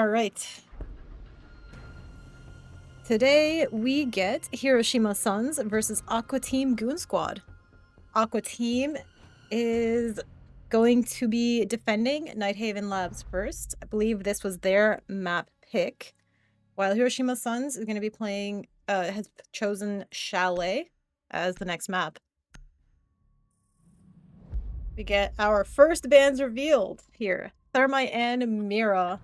Alright. Today we get Hiroshima Suns versus Aqua Team Goon Squad. Aqua Team is going to be defending Nighthaven Labs first. I believe this was their map pick. While Hiroshima Suns is going to be playing, has chosen Chalet as the next map. We get our first bans revealed here. Thermite and Mira.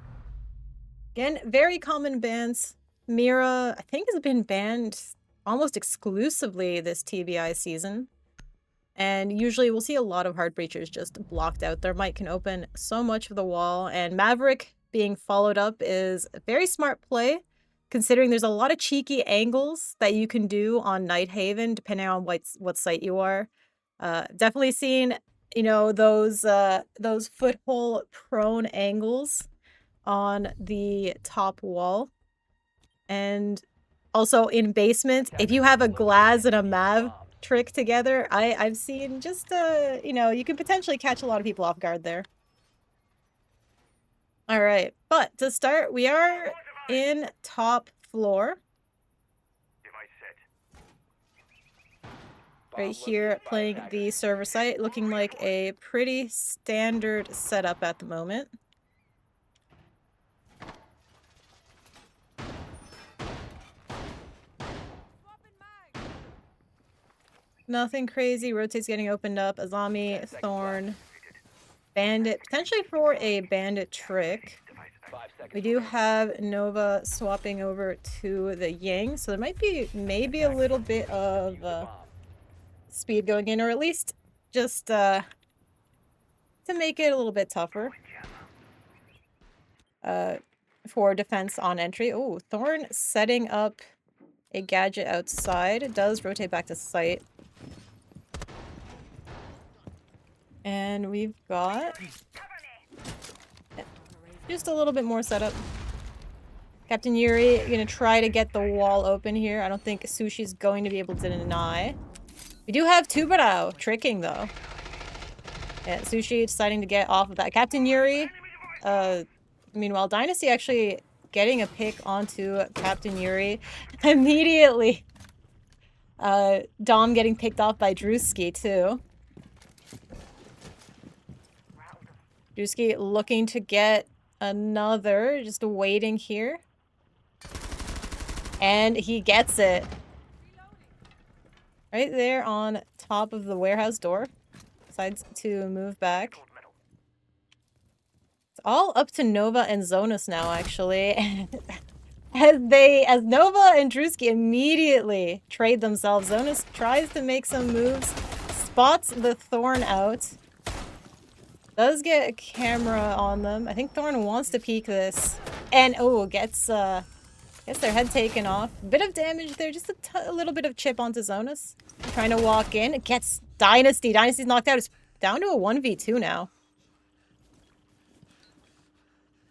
Again, very common bans. Mira, I think, has been banned almost exclusively this TBI season. And usually we'll see a lot of hard breachers just blocked out. Thermite can open so much of the wall, and Maverick being followed up is a very smart play, considering there's a lot of cheeky angles that you can do on Nighthaven, depending on what site you are. Definitely seen, you know, those foothold prone angles on the top wall. And also in basement, if you have a Glaz and a Mav trick together, I've seen just, you know, you can potentially catch a lot of people off guard there. All right, but to start, we are in top floor. Right here, playing the server site, looking like a pretty standard setup at the moment. Nothing crazy. Rotate's getting opened up. Azami, Thorn, Bandit, potentially for a Bandit trick. We do have Nova swapping over to the Yang, so there might be maybe a little bit of speed going in, or at least just to make it a little bit tougher for defense on entry. Oh, Thorn setting up a gadget outside. It does rotate back to site. And we've got just a little bit more setup. Captain Yuri gonna try to get the wall open here. I don't think Sushi's going to be able to deny. We do have Tubarao tricking though. Yeah, Sushi deciding to get off of that. Captain Yuri, meanwhile, Dynasty actually getting a pick onto Captain Yuri immediately. Dom getting picked off by Drewski too. Drewski looking to get another, just waiting here. And he gets it. Right there on top of the warehouse door. Decides to move back. It's all up to Nova and Zonus now, actually. as Nova and Drewski immediately trade themselves, Zonus tries to make some moves, spots the Thorn out. Does get a camera on them. I think Thorn wants to peek this. And, oh, gets their head taken off. Bit of damage there. Just a little bit of chip onto Zonus. Trying to walk in. It gets Dynasty. Dynasty's knocked out. It's down to a 1v2 now.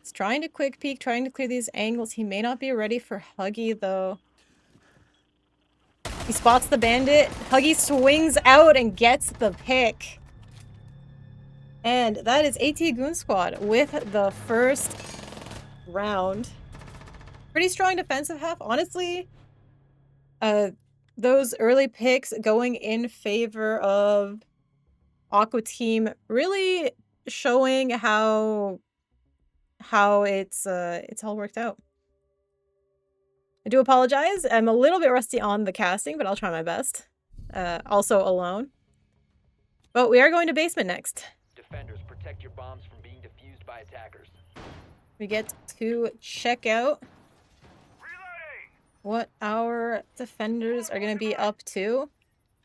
It's trying to quick peek, trying to clear these angles. He may not be ready for Huggy, though. He spots the bandit. Huggy swings out and gets the pick. And that is AT Goon Squad with the first round. Pretty strong defensive half. Honestly, those early picks going in favor of Aqua Team really showing how it's all worked out. I do apologize. I'm a little bit rusty on the casting, but I'll try my best. Also alone. But we are going to basement next. Defenders, protect your bombs from being defused by attackers. We get to check out what our defenders are going to be up to.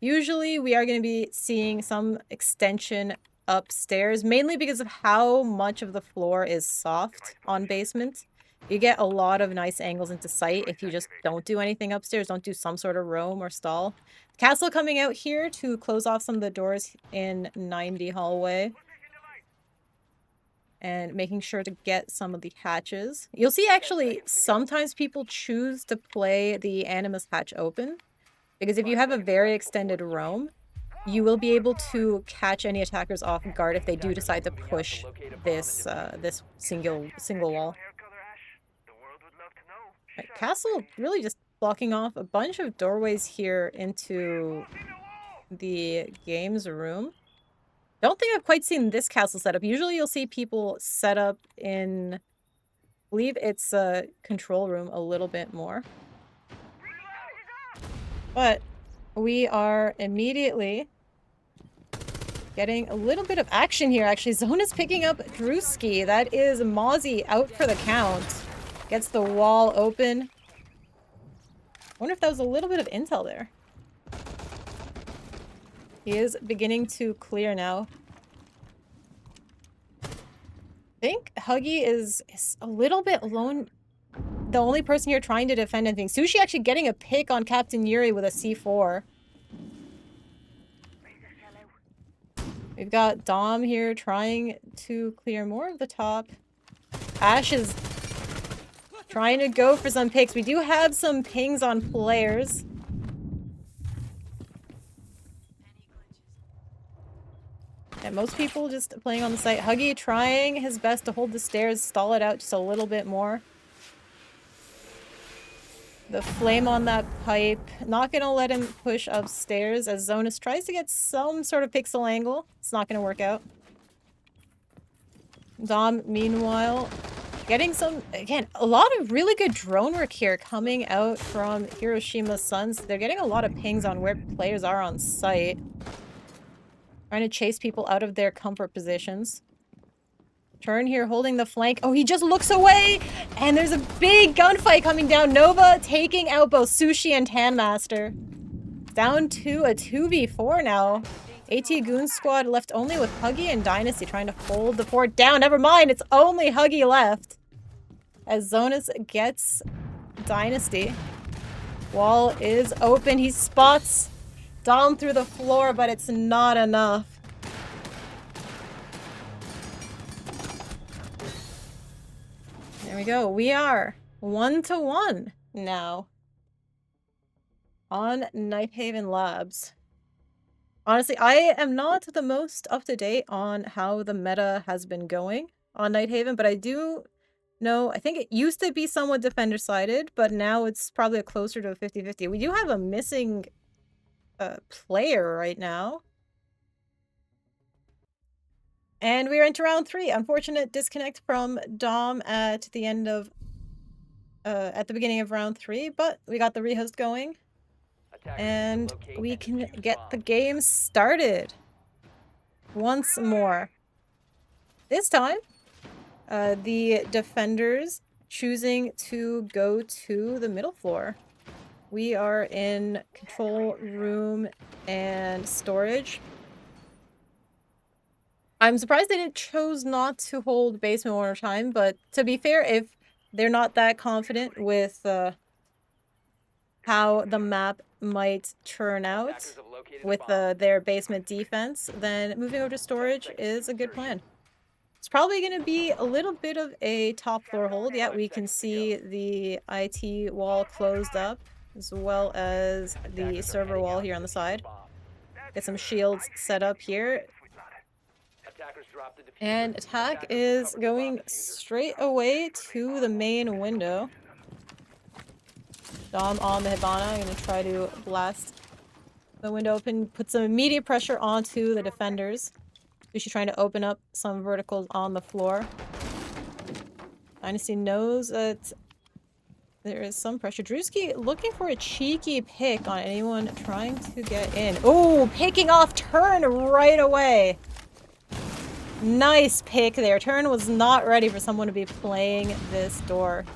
Usually we are going to be seeing some extension upstairs, mainly because of how much of the floor is soft on basement. You get a lot of nice angles into sight if you just don't do anything upstairs, don't do some sort of roam or stall. Castle coming out here to close off some of the doors in 90 hallway. And making sure to get some of the hatches. You'll see actually sometimes people choose to play the Animus hatch open. Because if you have a very extended roam, you will be able to catch any attackers off guard if they do decide to push this this single wall. Right, Castle really just blocking off a bunch of doorways here into the games room. Don't think I've quite seen this castle setup. Usually you'll see people set up in, I believe it's a control room a little bit more. But we are immediately getting a little bit of action here, actually. Zone is picking up Drewski. That is Mozzie out for the count. Gets the wall open. Wonder if that was a little bit of intel there. He is beginning to clear now. I think Huggy is a little bit alone. The only person here trying to defend anything. Sushi actually getting a pick on Captain Yuri with a C4. We've got Dom here trying to clear more of the top. Ash is trying to go for some picks. We do have some pings on players. And most people just playing on the site. Huggy trying his best to hold the stairs, stall it out just a little bit more. The flame on that pipe. Not going to let him push upstairs as Zonus tries to get some sort of pixel angle. It's not going to work out. Dom, meanwhile, getting some, again, a lot of really good drone work here coming out from Hiroshima Suns. They're getting a lot of pings on where players are on site. Trying to chase people out of their comfort positions. Turn here, holding the flank. Oh, he just looks away! And there's a big gunfight coming down. Nova taking out both Sushi and Tanmaster. Down to a 2v4 now. AT Goon squad left only with Huggy and Dynasty trying to hold the fort down. Never mind, it's only Huggy left. As Zonus gets Dynasty. Wall is open. He spots Dom through the floor, but it's not enough. There we go. We are 1-1 now on Nighthaven Labs. Honestly, I am not the most up-to-date on how the meta has been going on Nighthaven, but I do know, I think it used to be somewhat defender-sided, but now it's probably closer to a 50-50. We do have a missing player right now. And we're into round 3. Unfortunate disconnect from Dom at the end of, at the beginning of round 3, but we got the rehost going. And we can get the game started once more. This time, the defenders choosing to go to the middle floor. We are in control room and storage. I'm surprised they chose not to hold basement one more time, but to be fair, if they're not that confident with how the map might turn out with their basement defense, then moving over to storage is a good plan. It's probably going to be a little bit of a top floor hold. Yeah, we can see the IT wall closed up, as well as the server wall here on the side. Get some shields set up here. And attack is going straight away to the main window. Dom on the Hibana. I'm going to try to blast the window open, put some immediate pressure onto the defenders. She's trying to open up some verticals on the floor. Dynasty knows that there is some pressure. Drewski looking for a cheeky pick on anyone trying to get in. Oh, picking off Turn right away. Nice pick there. Turn was not ready for someone to be playing this door.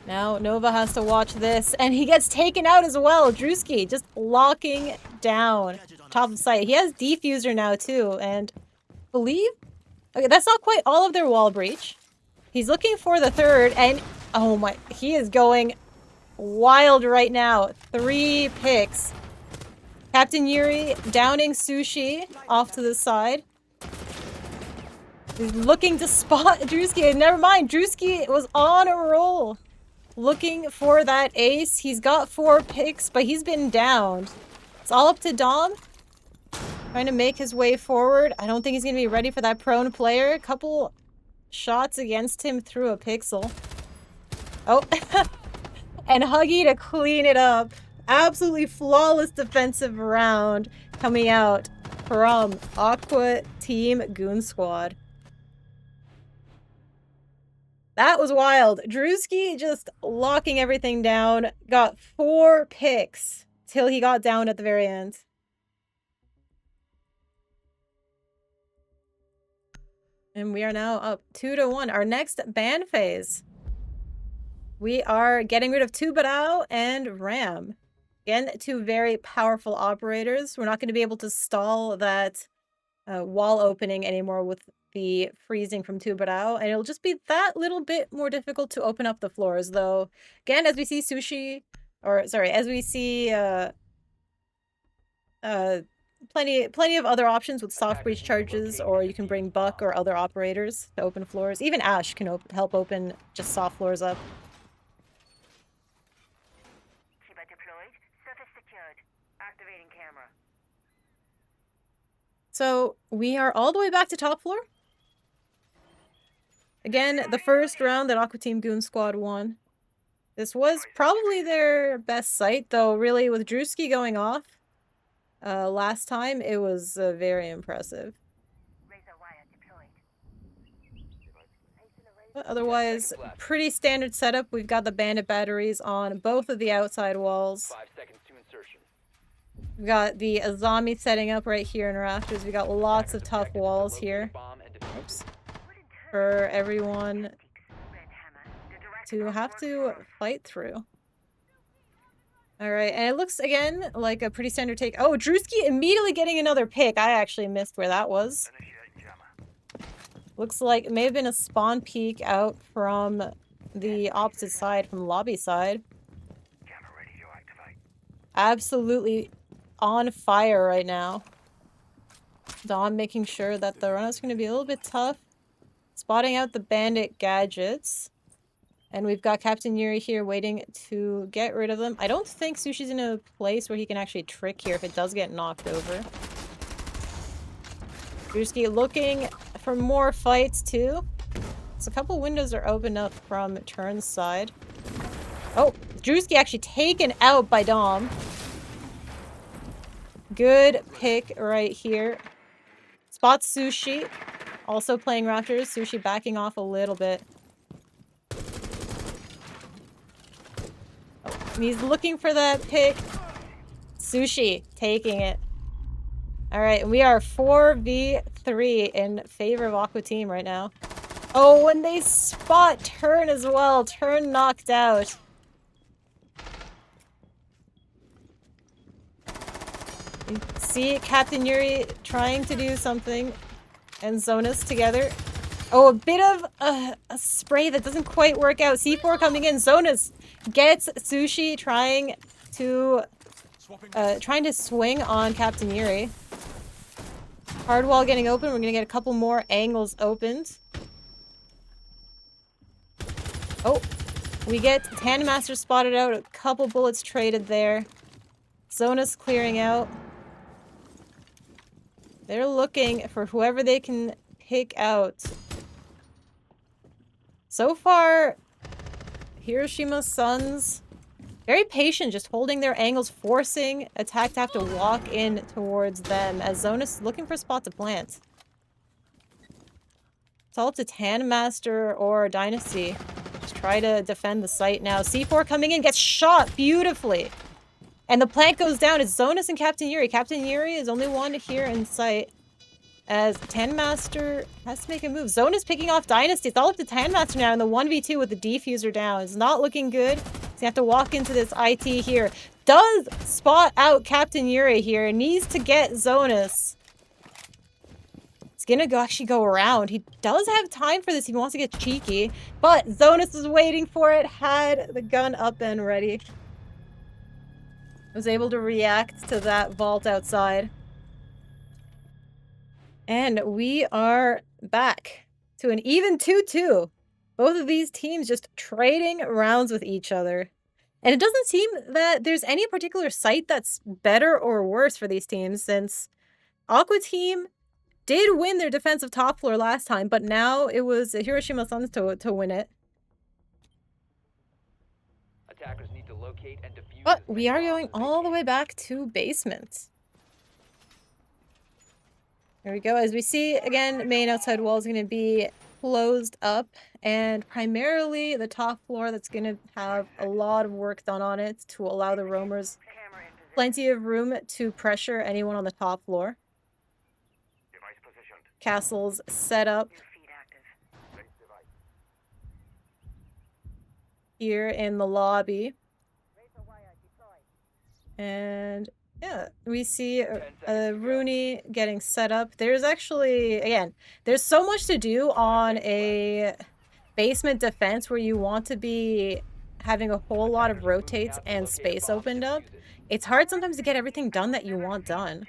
Now Nova has to watch this, and he gets taken out as well. Drewski just locking down top of site. He has Defuser now too, and believe... Okay, that's not quite all of their wall breach. He's looking for the third, and oh my... He is going wild right now. 3 picks. Captain Yuri downing Sushi off to the side. He's looking to spot Drewski, and never mind. Drewski was on a roll. Looking for that ace. He's got 4 picks, but he's been downed. It's all up to Dom. Trying to make his way forward. I don't think he's going to be ready for that prone player. A couple shots against him through a pixel. Oh, and Huggy to clean it up. Absolutely flawless defensive round coming out from Aqua Team Goon Squad. That was wild. Drewski just locking everything down. Got 4 picks till he got down at the very end. And we are now up 2-1. Our next ban phase. We are getting rid of Tubarão and Ram. Again, 2 very powerful operators. We're not going to be able to stall that wall opening anymore with the freezing from Tubarão, and it'll just be that little bit more difficult to open up the floors, though. Again, as we see as we see plenty of other options with soft breach charges, or you can bring Buck or other operators to open floors. Even Ash can help open just soft floors up. Activating camera. So we are all the way back to top floor. Again, the first round that Aqua Team Goon Squad won. This was probably their best site, though really with Drewski going off last time, it was very impressive. But otherwise, pretty standard setup. We've got the bandit batteries on both of the outside walls. 5 seconds to insertion. We've got the Azami setting up right here in rafters. We got lots of tough walls here. Oops. For everyone to have to fight through. Alright, and it looks again like a pretty standard take. Oh, Drewski immediately getting another pick. I actually missed where that was. Looks like it may have been a spawn peek out from the opposite side, from lobby side. Absolutely on fire right now. Dom making sure that the run is going to be a little bit tough. Spotting out the bandit gadgets. And we've got Captain Yuri here waiting to get rid of them. I don't think Sushi's in a place where he can actually trick here if it does get knocked over. Drewski looking for more fights too. So a couple windows are opened up from Turn's side. Oh, Drewski actually taken out by Dom. Good pick right here. Spots Sushi. Also playing Raptors. Sushi backing off a little bit. Oh, he's looking for that pick. Sushi taking it. Alright, we are 4v3 in favor of Aqua Team right now. Oh, and they spot Turn as well. Turn knocked out. You see Captain Yuri trying to do something. And Zonas together. Oh, a bit of a spray that doesn't quite work out. C4 coming in. Zonas gets Sushi trying to swing on Captain Yuri. Hard wall getting open. We're gonna get a couple more angles opened. Oh, we get Tandemaster spotted out. A couple bullets traded there. Zonas clearing out. They're looking for whoever they can pick out. So far, Hiroshima Suns very patient, just holding their angles, forcing attack to have to walk in towards them as Zonas looking for a spot to plant. It's all up to Tandemaster or Dynasty. Just try to defend the site now. C4 coming in, gets shot beautifully. And the plant goes down. It's Zonas and Captain Yuri. Captain Yuri is only one here in sight. As Tandemaster has to make a move. Zonas picking off Dynasty. It's all up to Tandemaster now in the 1v2 with the defuser down. It's not looking good. So you have to walk into this IT here. Does spot out Captain Yuri here. Needs to get Zonas. It's gonna actually go around. He does have time for this. He wants to get cheeky. But Zonas is waiting for it. Had the gun up and ready. Was able to react to that vault outside. And we are back to an even 2-2. Both of these teams just trading rounds with each other. And it doesn't seem that there's any particular site that's better or worse for these teams, since Aqua Team did win their defensive top floor last time, but now it was Hiroshima Suns to win it. locate and defuse But as we many are bombs going as they all the can. way back to basement. There we go. As we see, again, main outside wall is going to be closed up, and primarily the top floor that's going to have a lot of work done on it to allow the roamers plenty of room to pressure anyone on the top floor. Castles set up here in the lobby. And yeah, we see Rooney getting set up. There's actually, again, there's so much to do on a basement defense where you want to be having a whole lot of rotates and space opened up. It's hard sometimes to get everything done that you want done.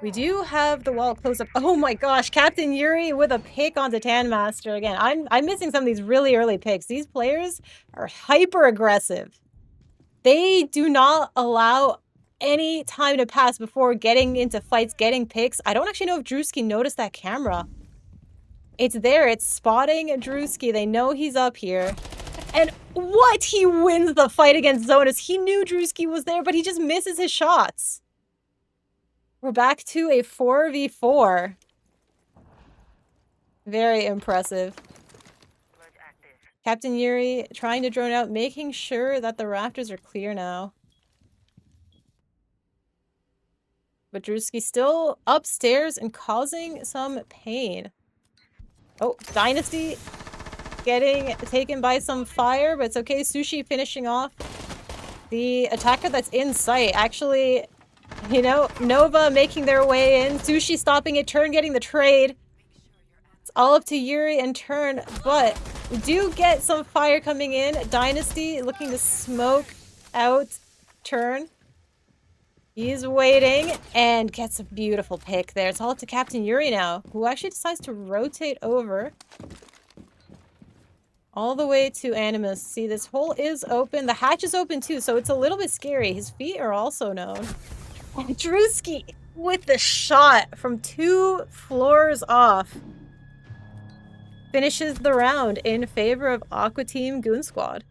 We do have the wall closed up. Oh my gosh, Captain Yuri with a pick onto Tanmaster. Again, I'm missing some of these really early picks. These players are hyper aggressive. They do not allow any time to pass before getting into fights, getting picks. I don't actually know if Drewski noticed that camera. It's there. It's spotting Drewski. They know he's up here. And what? He wins the fight against Zonas. He knew Drewski was there, but he just misses his shots. We're back to a 4v4. Very impressive. Captain Yuri trying to drone out, making sure that the rafters are clear now. But Drewski still upstairs and causing some pain. Oh, Dynasty getting taken by some fire, but it's okay. Sushi finishing off the attacker that's in sight. Actually, you know, Nova making their way in. Sushi stopping it, Turn getting the trade. It's all up to Yuri and Turn, but we do get some fire coming in. Dynasty looking to smoke out Turn. He's waiting and gets a beautiful pick there. It's all up to Captain Yuri now, who actually decides to rotate over all the way to Animus. See, this hole is open. The hatch is open too, so it's a little bit scary. His feet are also known. And Drewski with the shot from 2 floors off finishes the round in favor of Aqua Team Goon Squad.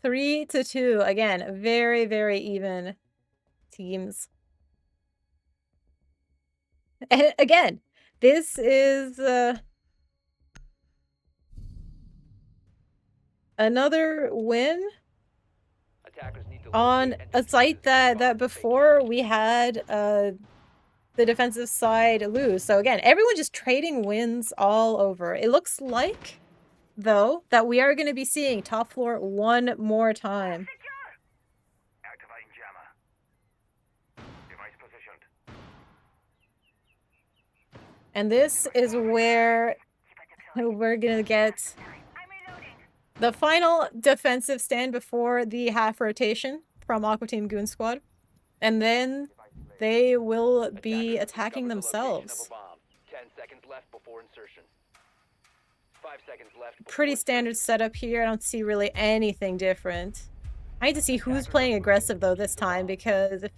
Three to 2. Again, very, very even teams. And again, this is another win on a site that before we had the defensive side lose. So again, everyone just trading wins all over. It looks like, though, that we are going to be seeing top floor one more time. And this is where we're going to get the final defensive stand before the half rotation from Aqua Team Goon Squad. And then they will be attacking themselves. 10 seconds left before insertion. 5 seconds left. Pretty standard setup here. I don't see really anything different. I need to see who's playing aggressive, though, this time, because if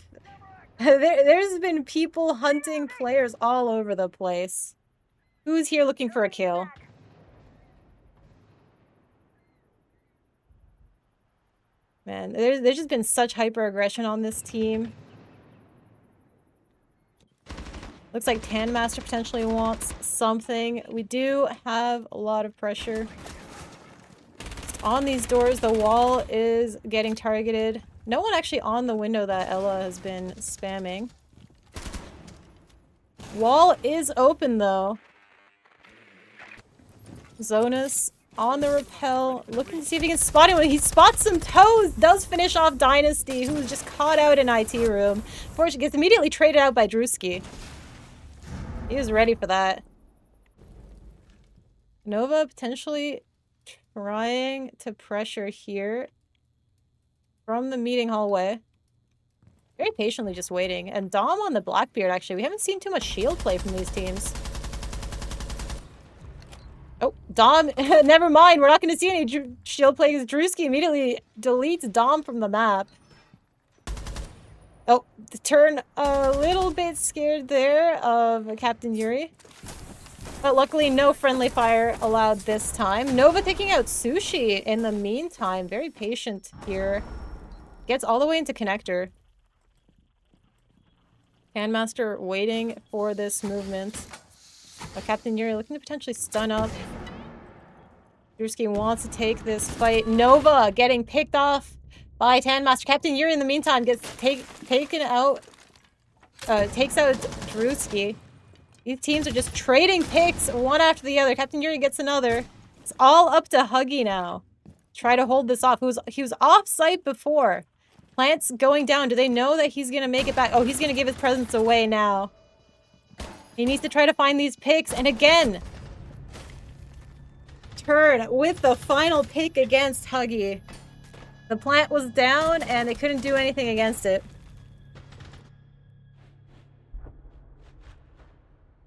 there's been people hunting players all over the place. Who's here looking for a kill? Man, there's just been such hyper aggression on this team. Looks like Tanmaster potentially wants something. We do have a lot of pressure on these doors. The wall is getting targeted. No one actually on the window that Ella has been spamming. Wall is open, though. Zonas on the rappel, looking to see if he can spot him. He spots some toes, does finish off Dynasty, who's just caught out in IT room. Fortunately, gets immediately traded out by Drewski. He was ready for that. Nova potentially trying to pressure here from the meeting hallway. Very patiently just waiting. And Dom on the Blackbeard, actually. We haven't seen too much shield play from these teams. Oh, Dom. Never mind. We're not going to see any shield play because Drewski immediately deletes Dom from the map. Oh, the Turn a little bit scared there of Captain Yuri. But luckily, no friendly fire allowed this time. Nova taking out Sushi in the meantime. Very patient here. Gets all the way into connector. Handmaster waiting for this movement. Captain Yuri looking to potentially stun up. Drewski wants to take this fight. Nova getting picked off by Tandmaster. Captain Yuri in the meantime gets taken out. Takes out Drewski. These teams are just trading picks one after the other. Captain Yuri gets another. It's all up to Huggy now. Try to hold this off. He was off site before. Plant's going down. Do they know that he's going to make it back? Oh, he's going to give his presence away now. He needs to try to find these picks. And again, turn with the final pick against Huggy. The plant was down and they couldn't do anything against it.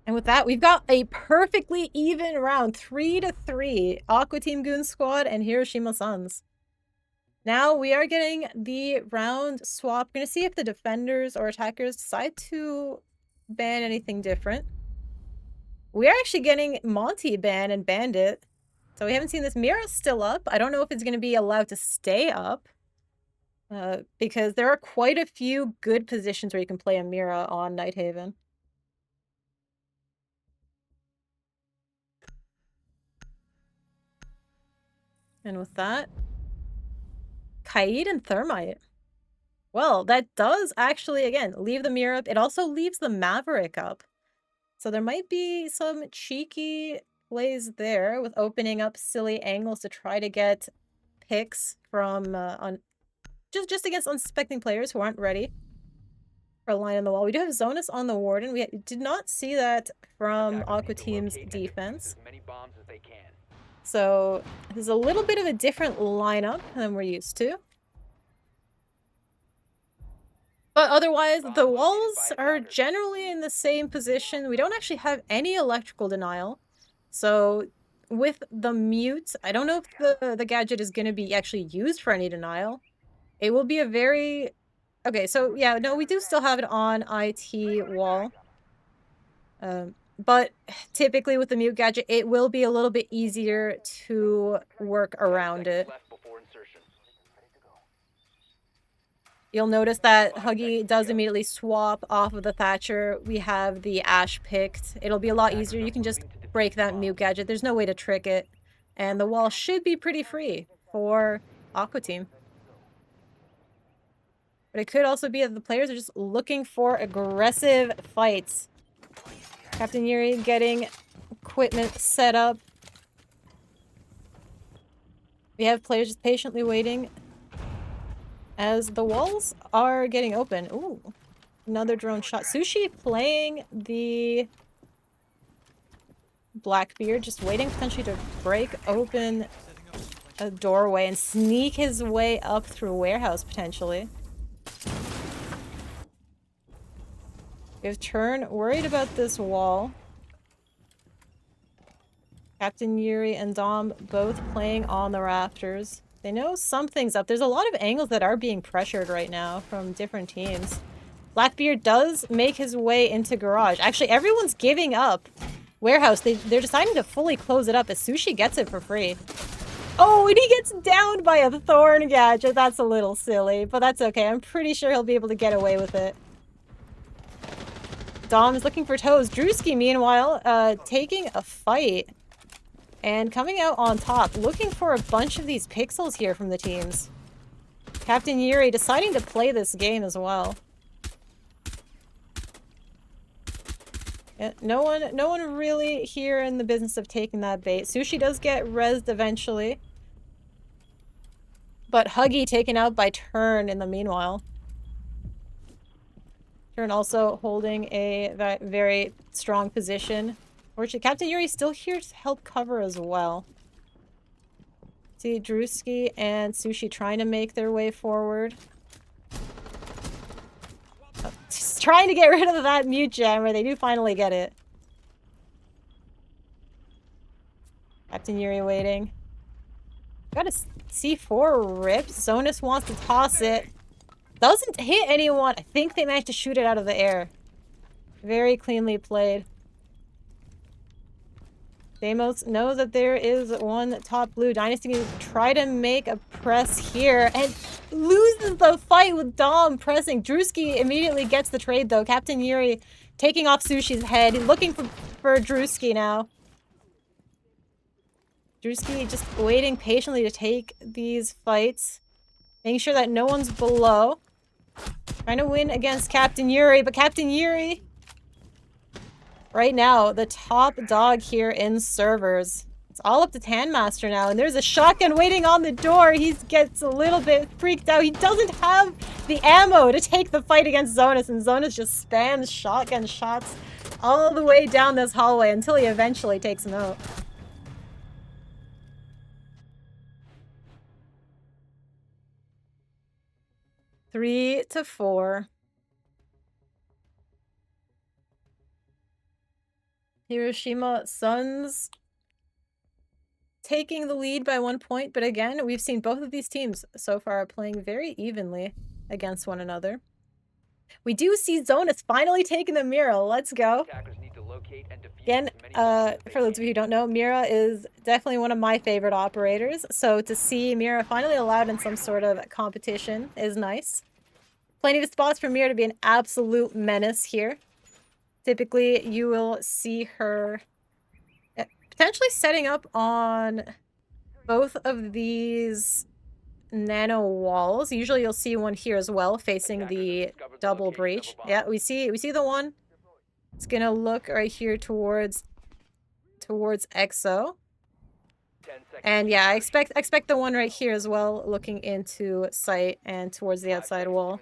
And with that, we've got a perfectly even round, 3-3. Aqua Team Goon Squad and Hiroshima Suns. Now we are getting the round swap. We're going to see if the defenders or attackers decide to ban anything different. We are actually getting Monty ban and Bandit. So we haven't seen this. Mira's still up. I don't know if it's going to be allowed to stay up. Because there are quite a few good positions where you can play a Mira on Night Haven. And with that, Kaid and Thermite. Well, that does actually, again, leave the Mira up. It also leaves the Maverick up. So there might be some cheeky plays there with opening up silly angles to try to get picks from just against unsuspecting players who aren't ready for a line on the wall. We do have Zonus on the Warden. We did not see that from Aqua Team's defense. So there's a little bit of a different lineup than we're used to. But otherwise, the walls are generally in the same position. We don't actually have any electrical denial. So with the mute, I don't know if the gadget is going to be actually used for any denial. It will be a very... Okay, so yeah, no, we do still have it on IT wall. But typically with the mute gadget, it will be a little bit easier to work around it. You'll notice that Huggy does immediately swap off of the Thatcher. We have the Ash picked. It'll be a lot easier. You can just break that mute gadget. There's no way to trick it. And the wall should be pretty free for Aqua Team. But it could also be that the players are just looking for aggressive fights. Captain Yuri getting equipment set up. We have players just patiently waiting as the walls are getting open. Ooh, another drone shot. Sushi playing the Blackbeard, just waiting potentially to break open a doorway and sneak his way up through a warehouse potentially. We have Turn worried about this wall. Captain Yuri and Dom both playing on the rafters. They know something's up. There's a lot of angles that are being pressured right now from different teams. Blackbeard does make his way into garage. Actually, everyone's giving up warehouse. They're deciding to fully close it up as Sushi gets it for free. Oh, and he gets downed by a thorn gadget. That's a little silly, but that's okay. I'm pretty sure he'll be able to get away with it. Dom is looking for toes. Drewski, meanwhile, taking a fight and coming out on top, looking for a bunch of these pixels here from the teams. Captain Yuri deciding to play this game as well. Yeah, no one really here in the business of taking that bait. Sushi does get rezzed eventually. But Huggy taken out by Turn in the meanwhile. Turn also holding a very strong position. Fortunately, Captain Yuri still here to help cover as well. See Drewski and Sushi trying to make their way forward. Just trying to get rid of that mute jammer. They do finally get it. Captain Yuri waiting. Got a C4 ripped. Zonus wants to toss it. Doesn't hit anyone. I think they managed to shoot it out of the air. Very cleanly played. Deimos knows that there is one top blue. Dynasty can try to make a press here and loses the fight with Dom pressing. Drewski immediately gets the trade though. Captain Yuri taking off Sushi's head, looking for Drewski now. Drewski just waiting patiently to take these fights, making sure that no one's below. Trying to win against Captain Yuri, but Captain Yuri right now, the top dog here in servers. It's all up to Tanmaster now, and there's a shotgun waiting on the door. He gets a little bit freaked out. He doesn't have the ammo to take the fight against Zonas, and Zonas just spams shotgun shots all the way down this hallway until he eventually takes him out. Three to 4. Hiroshima Suns taking the lead by 1 point, but again, we've seen both of these teams so far playing very evenly against one another. We do see Zonas finally taking the Mira. Let's go. Again, for those of you who don't know, Mira is definitely one of my favorite operators, so to see Mira finally allowed in some sort of competition is nice. Plenty of spots for Mira to be an absolute menace here. Typically, you will see her potentially setting up on both of these nano walls. Usually you'll see one here as well, facing the double breach. Yeah, we see the one. It's gonna look right here towards EXO. And yeah, I expect the one right here as well, looking into sight and towards the outside wall.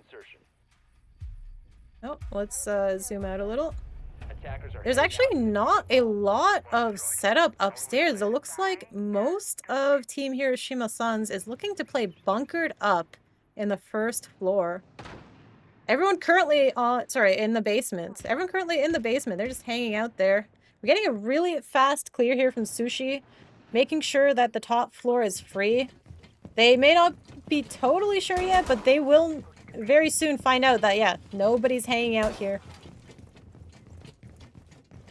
Oh, let's zoom out a little. There's actually not a lot of setup upstairs. It looks like most of Team Hiroshima Suns is looking to play bunkered up in the first floor. Everyone currently in the basement. Everyone currently in the basement. They're just hanging out there. We're getting a really fast clear here from Sushi, making sure that the top floor is free. They may not be totally sure yet, but they will very soon find out that, yeah, nobody's hanging out here.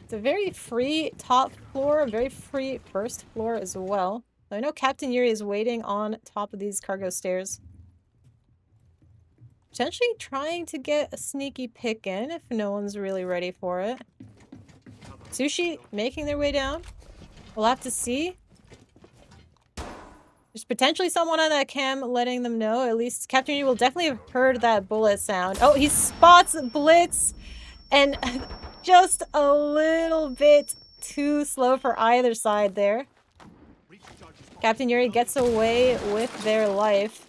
It's a very free top floor, a very free first floor as well. I know Captain Yuri is waiting on top of these cargo stairs. Potentially trying to get a sneaky pick in if no one's really ready for it. Sushi making their way down. We'll have to see. There's potentially someone on that cam letting them know. At least Captain Yuri will definitely have heard that bullet sound. Oh, he spots Blitz! And just a little bit too slow for either side there. Captain Yuri gets away with their life.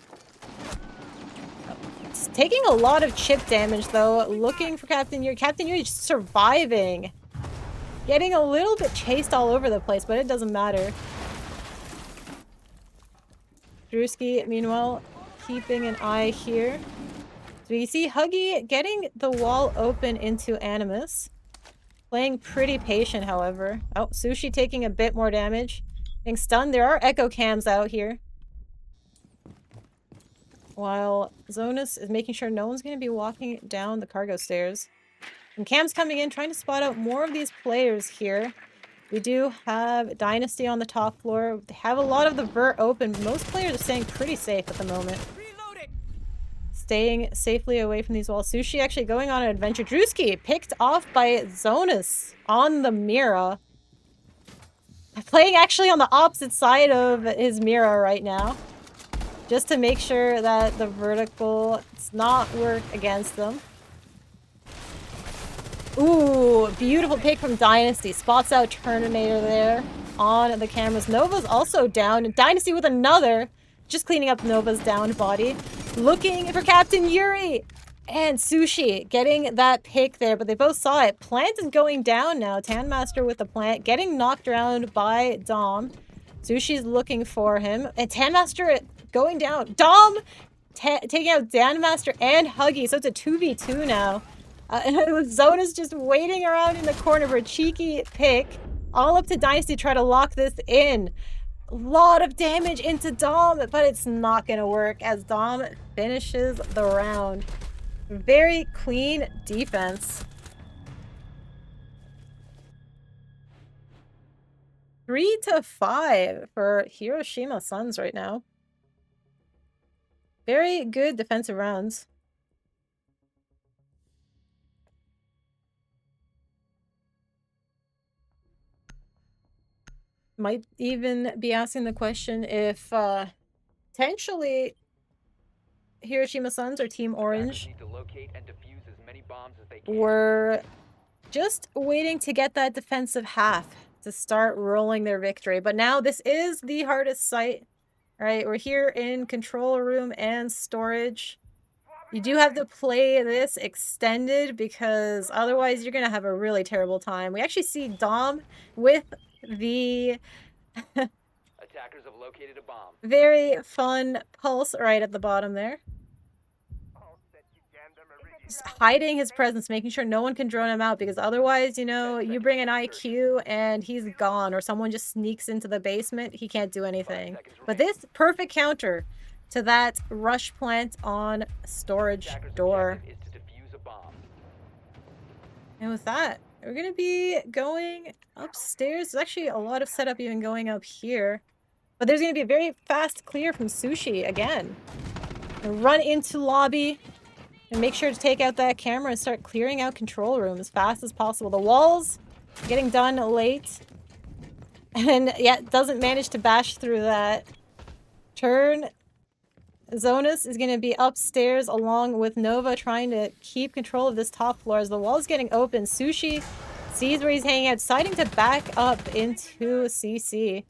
It's taking a lot of chip damage though, looking for Captain Yuri. Captain Yuri just surviving. Getting a little bit chased all over the place, but it doesn't matter. Drewski, meanwhile, keeping an eye here. So you see Huggy getting the wall open into Animus. Playing pretty patient, however. Oh, Sushi taking a bit more damage. Being stunned. There are echo cams out here. While Zonas is making sure no one's going to be walking down the cargo stairs. And Cam's coming in, trying to spot out more of these players here. We do have Dynasty on the top floor. They have a lot of the vert open. Most players are staying pretty safe at the moment. Staying safely away from these walls. Sushi actually going on an adventure. Drewski picked off by Zonas on the Mira. Playing actually on the opposite side of his Mira right now. Just to make sure that the vertical does not work against them. Ooh, beautiful pick from Dynasty. Spots out Terminator there on the cameras. Nova's also down. Dynasty with another. Just cleaning up Nova's downed body. Looking for Captain Yuri. And Sushi getting that pick there, but they both saw it. Plant is going down now. Tanmaster with the plant. Getting knocked around by Dom. Sushi's looking for him. And Tanmaster going down. Dom taking out Tanmaster and Huggy. So it's a 2v2 now. And Zona's just waiting around in the corner for a cheeky pick. All up to Dynasty to try to lock this in. A lot of damage into Dom, but it's not going to work as Dom finishes the round. Very clean defense. 3-5 for Hiroshima Suns right now. Very good defensive rounds. Might even be asking the question if potentially Hiroshima Suns or Team Orange Need to locate and defuse as many bombs as they can. were just waiting to get that defensive half to start rolling their victory. But now this is the hardest site, right? We're here in control room and storage. You do have to play this extended because otherwise you're going to have a really terrible time. We actually see Dom with the Attackers have located a bomb. very fun pulse right at the bottom there. Just hiding his presence, making sure no one can drone him out because otherwise, you know, you bring an IQ and he's gone or someone just sneaks into the basement, he can't do anything. But this perfect counter to that rush plant on storage door. Is to defuse a bomb. And with that, we're going to be going upstairs. There's actually a lot of setup even going up here. But there's going to be a very fast clear from Sushi again. Run into lobby. And make sure to take out that camera and start clearing out control room as fast as possible. The walls getting done late. And yeah, doesn't manage to bash through that. Turn. Zonus is going to be upstairs along with Nova trying to keep control of this top floor. As the wall is getting open, Sushi sees where he's hanging out, deciding to back up into CC.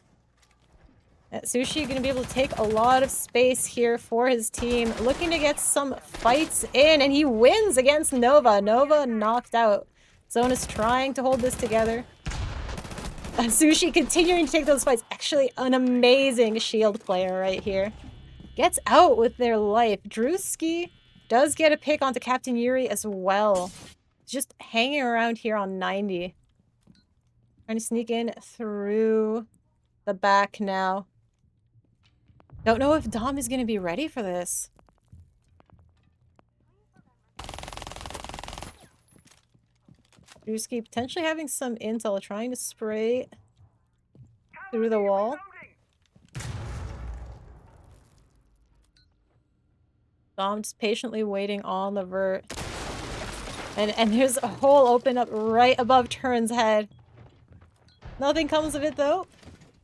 Sushi going to be able to take a lot of space here for his team, looking to get some fights in, and he wins against Nova. Nova knocked out. Zonus trying to hold this together. Sushi continuing to take those fights. Actually, an amazing shield player right here. Gets out with their life. Drewski does get a pick onto Captain Yuri as well. Just hanging around here on 90. Trying to sneak in through the back now. Don't know if Dom is going to be ready for this. Drewski potentially having some intel, trying to spray through the wall. Dom just patiently waiting on the vert. And there's a hole open up right above Turn's head. Nothing comes of it though.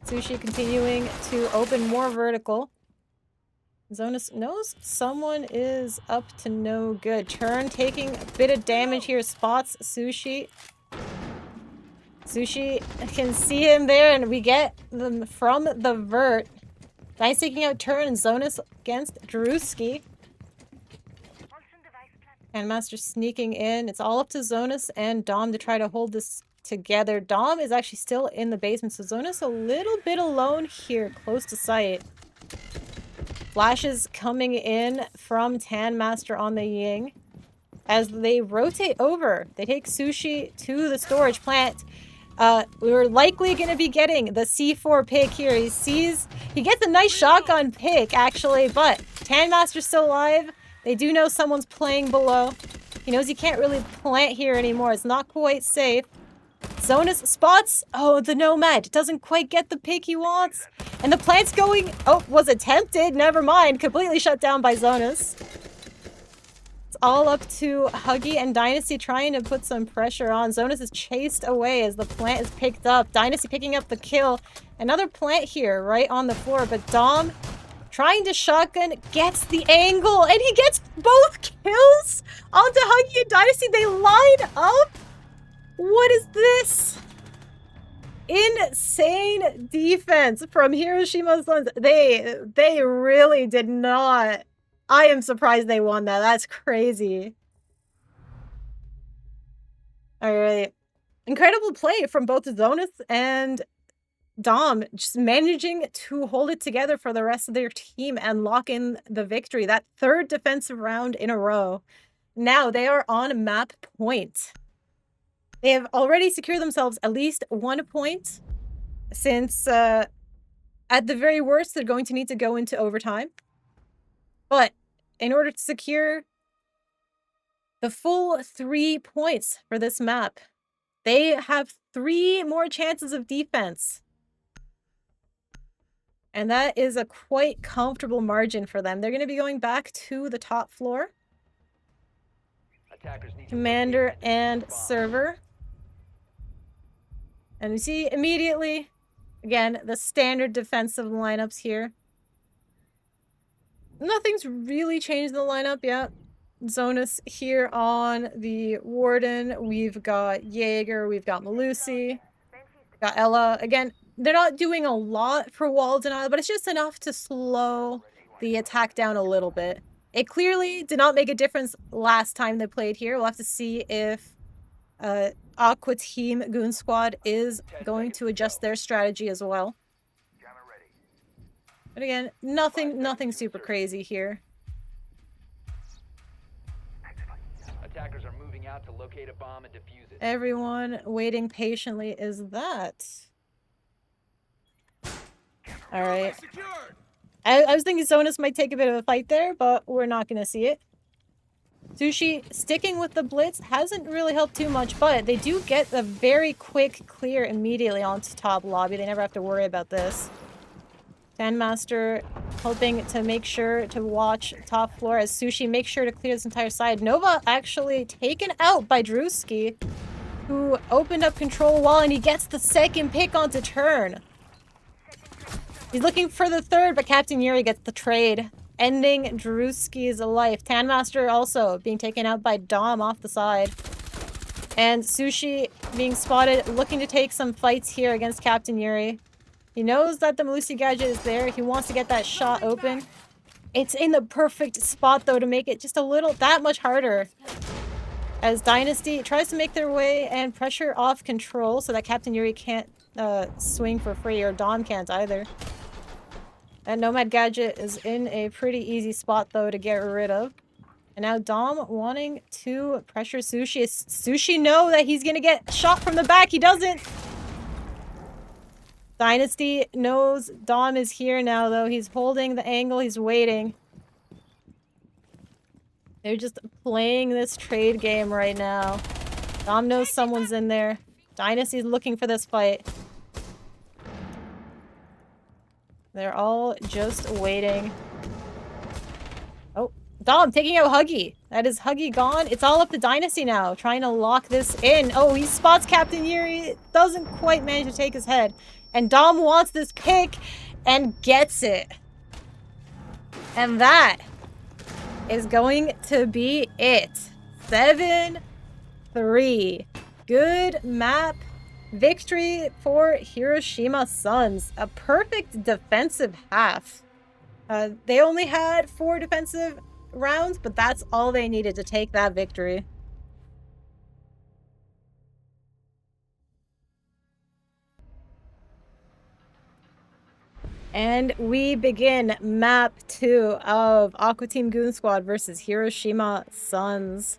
Sushi continuing to open more vertical. Zonus knows someone is up to no good. Turn taking a bit of damage here. Spots Sushi. Sushi can see him there, and we get them from the vert. Nice taking out Turn and Zonus against Drewski. Handmaster sneaking in. It's all up to Zonus and Dom to try to hold this together. Dom is actually still in the basement, so Zonus a little bit alone here, close to sight. Flashes coming in from Tanmaster on the Ying. As they rotate over, they take Sushi to the storage plant. We were likely going to be getting the C4 pick here. He gets a nice shotgun pick, actually, but Tanmaster's still alive. They do know someone's playing below. He knows he can't really plant here anymore. It's not quite safe. Zonus spots. Oh, the Nomad doesn't quite get the pick he wants. And the plant's going... Oh, was attempted. Never mind. Completely shut down by Zonus. It's all up to Huggy and Dynasty trying to put some pressure on. Zonus is chased away as the plant is picked up. Dynasty picking up the kill. Another plant here right on the floor. But Dom... trying to shotgun, gets the angle, and he gets both kills onto Huggy and Dynasty. They line up. What is this? Insane defense from Hiroshima Suns. They really did not. I am surprised they won that. That's crazy. All right. Incredible play from both Zonus and Dom, just managing to hold it together for the rest of their team and lock in the victory. That third defensive round in a row. Now they are on map point. They have already secured themselves at least 1 point since at the very worst they're going to need to go into overtime. But in order to secure the full 3 points for this map, they have 3 more chances of defense And that is a quite comfortable margin for them. They're going to be going back to the top floor. Attackers need Commander to and locate server. And we see immediately, again, the standard defensive lineups here. Nothing's really changed in the lineup yet. Zonus here on the Warden. We've got Jaeger. We've got Malusi. Got Ella. Again, they're not doing a lot for wall denial, but it's just enough to slow the attack down a little bit. It clearly did not make a difference last time they played here. We'll have to see if Aqua Team Goon Squad is going to adjust their strategy as well. But again, nothing super crazy here. Attackers are moving out to locate a bomb and defuse it. Everyone waiting patiently is that. Alright. I was thinking Zonus might take a bit of a fight there, but we're not going to see it. Sushi sticking with the blitz hasn't really helped too much, but they do get a very quick clear immediately onto top lobby. They never have to worry about this. Sandmaster helping to make sure to watch top floor as Sushi makes sure to clear this entire side. Nova actually taken out by Drewski, who opened up control wall, and he gets the second pick onto turn. He's looking for the third, but Captain Yuri gets the trade, ending Drewski's life. Tanmaster also being taken out by Dom off the side. And Sushi being spotted, looking to take some fights here against Captain Yuri. He knows that the Malusi gadget is there. He wants to get that shot open. It's in the perfect spot, though, to make it just a little that much harder. As Dynasty tries to make their way and pressure off control so that Captain Yuri can't swing for free, or Dom can't either. That Nomad gadget is in a pretty easy spot, though, to get rid of. And now Dom wanting to pressure Sushi. Does Sushi know that he's going to get shot from the back? He doesn't. Dynasty knows Dom is here now, though. He's holding the angle. He's waiting. They're just playing this trade game right now. Dom knows someone's in there. Dynasty's looking for this fight. They're all just waiting. Oh, Dom taking out Huggy. That is Huggy gone. It's all up to Dynasty now, trying to lock this in. Oh, he spots Captain Yuri. Doesn't quite manage to take his head. And Dom wants this pick and gets it. And that is going to be it. 7-3. Good map victory for Hiroshima Suns. A perfect defensive half. They only had 4 defensive rounds, but that's all they needed to take that victory. And we begin map 2 of Aqua Team Goon Squad versus Hiroshima Suns.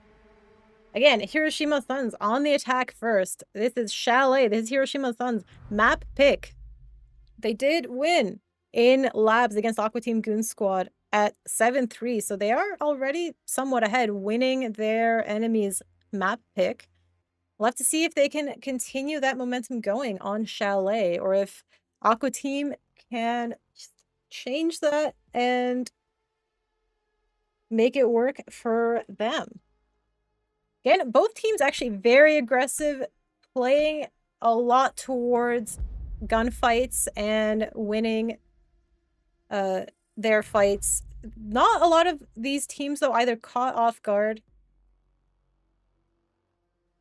Again, Hiroshima Suns on the attack first. This is Chalet. This is Hiroshima Suns map pick. They did win in labs against Aqua Team Goon Squad at 7-3. So they are already somewhat ahead, winning their enemy's map pick. We'll have to see if they can continue that momentum going on Chalet, or if Aqua Team can change that and make it work for them. Again, both teams actually very aggressive, playing a lot towards gunfights and winning their fights. Not a lot of these teams, though, either caught off guard.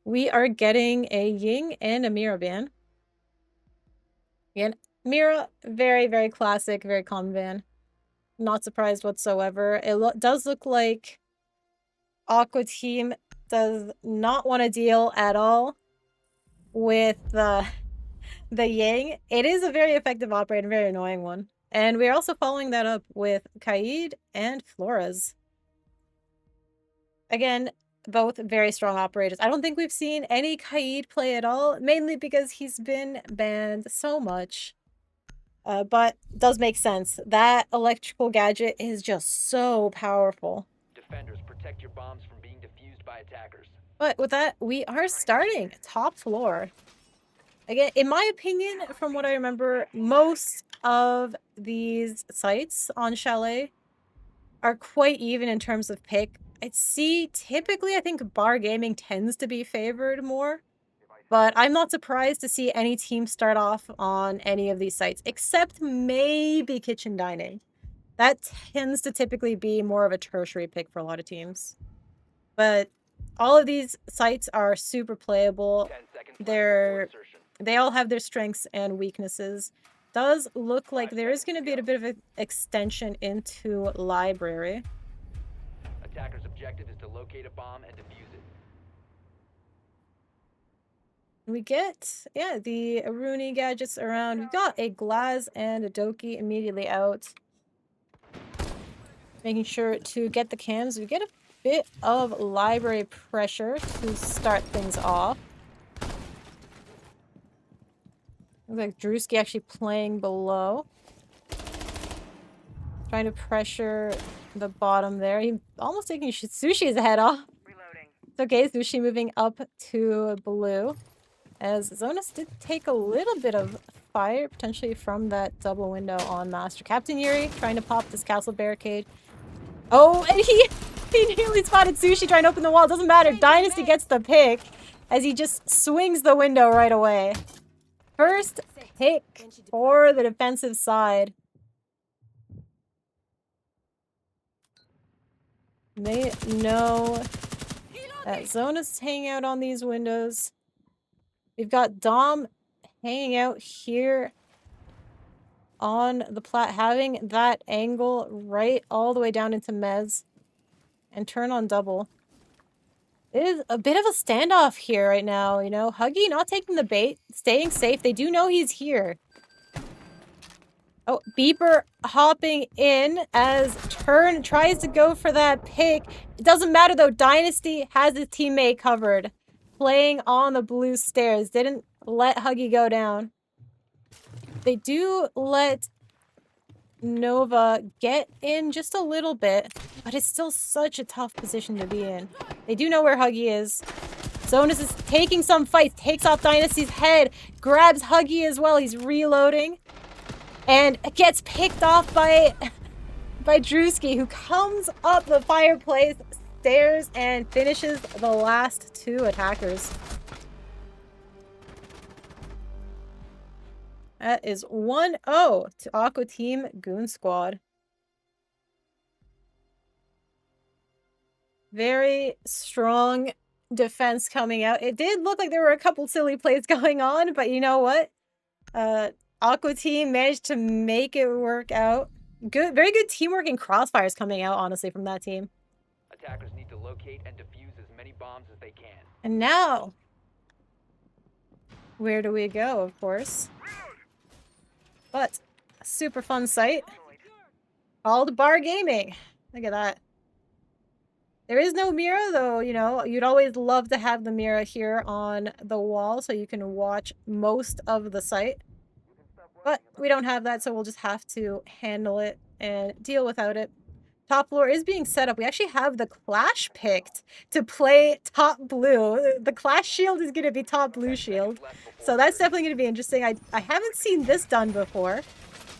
We are getting a Ying and a Mira ban. Again, Mira, very, very classic, very common ban. Not surprised whatsoever. It does look like Aqua Team does not want to deal at all with the Yang. It is a very effective operator, and very annoying one. And we're also following that up with Kaid and Flores. Again, both very strong operators. I don't think we've seen any Kaid play at all, mainly because he's been banned so much. But does make sense. That electrical gadget is just so powerful. Defenders, protect your bombs from being defused by attackers. But with that, we are starting top floor. Again, in my opinion, from what I remember, most of these sites on Chalet are quite even in terms of pick. I'd see typically I think bar gaming tends to be favored more, but I'm not surprised to see any team start off on any of these sites, except maybe kitchen dining. That tends to typically be more of a tertiary pick for a lot of teams. But all of these sites are super playable. 10 seconds left before insertion. They all have their strengths and weaknesses. Does look like there is going to be a bit of an extension into library. Attacker's objective is to locate a bomb and defuse it. We get, yeah, the Aruni gadgets around. We've got a Glaz and a Doki immediately out. Making sure to get the cams. We get a bit of library pressure to start things off. Looks like Drewski actually playing below. Trying to pressure the bottom there. He's almost taking Sushi's head off. Reloading. It's okay, Sushi moving up to blue. As Zonas did take a little bit of fire, potentially from that double window on Master. Captain Yuri trying to pop this castle barricade. Oh, and he nearly spotted Sushi trying to open the wall. Doesn't matter. Dynasty gets the pick as he just swings the window right away. First pick for the defensive side. They know that Zona's hanging out on these windows. We've got Dom hanging out here on the plat, having that angle right all the way down into Mez and turn on double. It is a bit of a standoff here right now, you know. Huggy not taking the bait, staying safe. They do know he's here. Oh, Beeper hopping in as Turn tries to go for that pick. It doesn't matter though. Dynasty has his teammate covered. Playing on the blue stairs. Didn't let Huggy go down. They do let Nova get in just a little bit, but it's still such a tough position to be in. They do know where Huggy is. Zonas is taking some fights, takes off Dynasty's head, grabs Huggy as well. He's reloading and gets picked off by Drewski, who comes up the fireplace stairs and finishes the last two attackers. That is 1-0 to Aqua Team Goon Squad. Very strong defense coming out. It did look like there were a couple silly plays going on, but you know what? Aqua Team managed to make it work out. Good, very good teamwork and crossfires coming out, honestly, from that team. Attackers need to locate and defuse as many bombs as they can. And now, where do we go, of course? But a super fun site called Bar Gaming. Look at that. There is no mirror, though, you know, you'd always love to have the mirror here on the wall so you can watch most of the site. But we don't have that, so we'll just have to handle it and deal without it. Top floor is being set up. We actually have the Clash picked to play top blue. The Clash shield is going to be top blue shield. So that's definitely going to be interesting. I haven't seen this done before.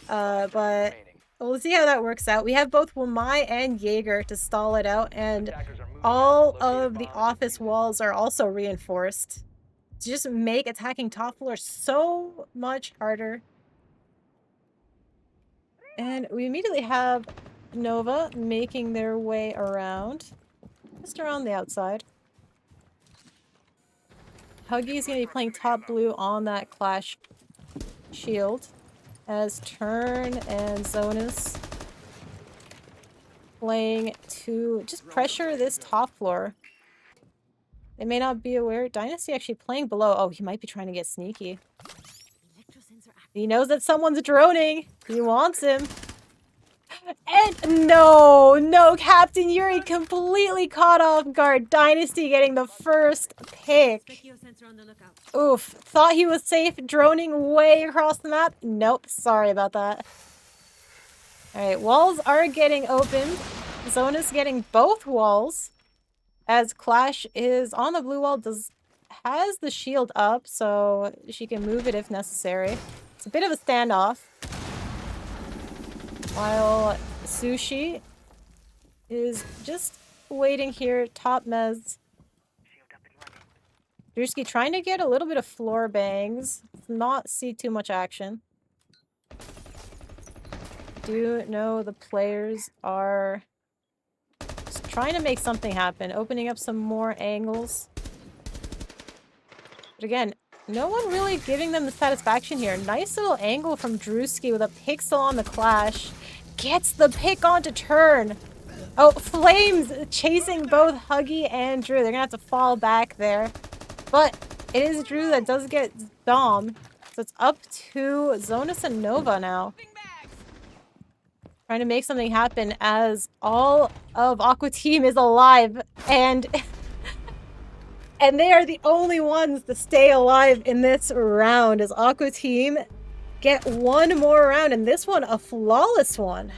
But we'll see how that works out. We have both Wamai and Jaeger to stall it out. And all of the office walls are also reinforced to just make attacking top floor so much harder. And we immediately have Nova making their way around. Just around the outside. Huggy's going to be playing top blue on that Clash shield. As Turn and Zonas playing to just pressure this top floor. They may not be aware. Dynasty actually playing below. Oh, he might be trying to get sneaky. He knows that someone's droning. He wants him. And no, Captain Yuri completely caught off guard. Dynasty getting the first pick. Oof, thought he was safe droning way across the map. Nope, sorry about that. Alright, walls are getting opened. Zona's getting both walls. As Clash is on the blue wall, has the shield up, so she can move it if necessary. It's a bit of a standoff. While Sushi is just waiting here, top mez. Drewski trying to get a little bit of floor bangs. Not see too much action. Do know the players are just trying to make something happen, opening up some more angles. But again, no one really giving them the satisfaction here. Nice little angle from Drewski with a pixel on the clash. Gets the pick onto turn. Oh, Flames chasing both Huggy and Drew. They're gonna have to fall back there. But it is Drew that does get Dom. So it's up to Zonus and Nova now. Trying to make something happen as all of Aqua Team is alive. And they are the only ones to stay alive in this round as Aqua Team get one more round. And this one, a flawless one.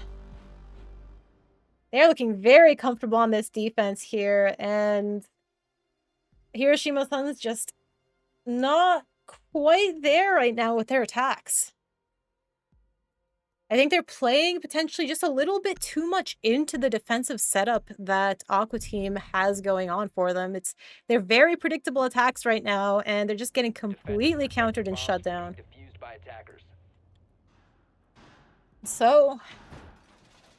They're looking very comfortable on this defense here. And Hiroshima Sun's just not quite there right now with their attacks. I think they're playing potentially just a little bit too much into the defensive setup that Aqua Team has going on for them. They're very predictable attacks right now, and they're just getting completely countered and shut down. So,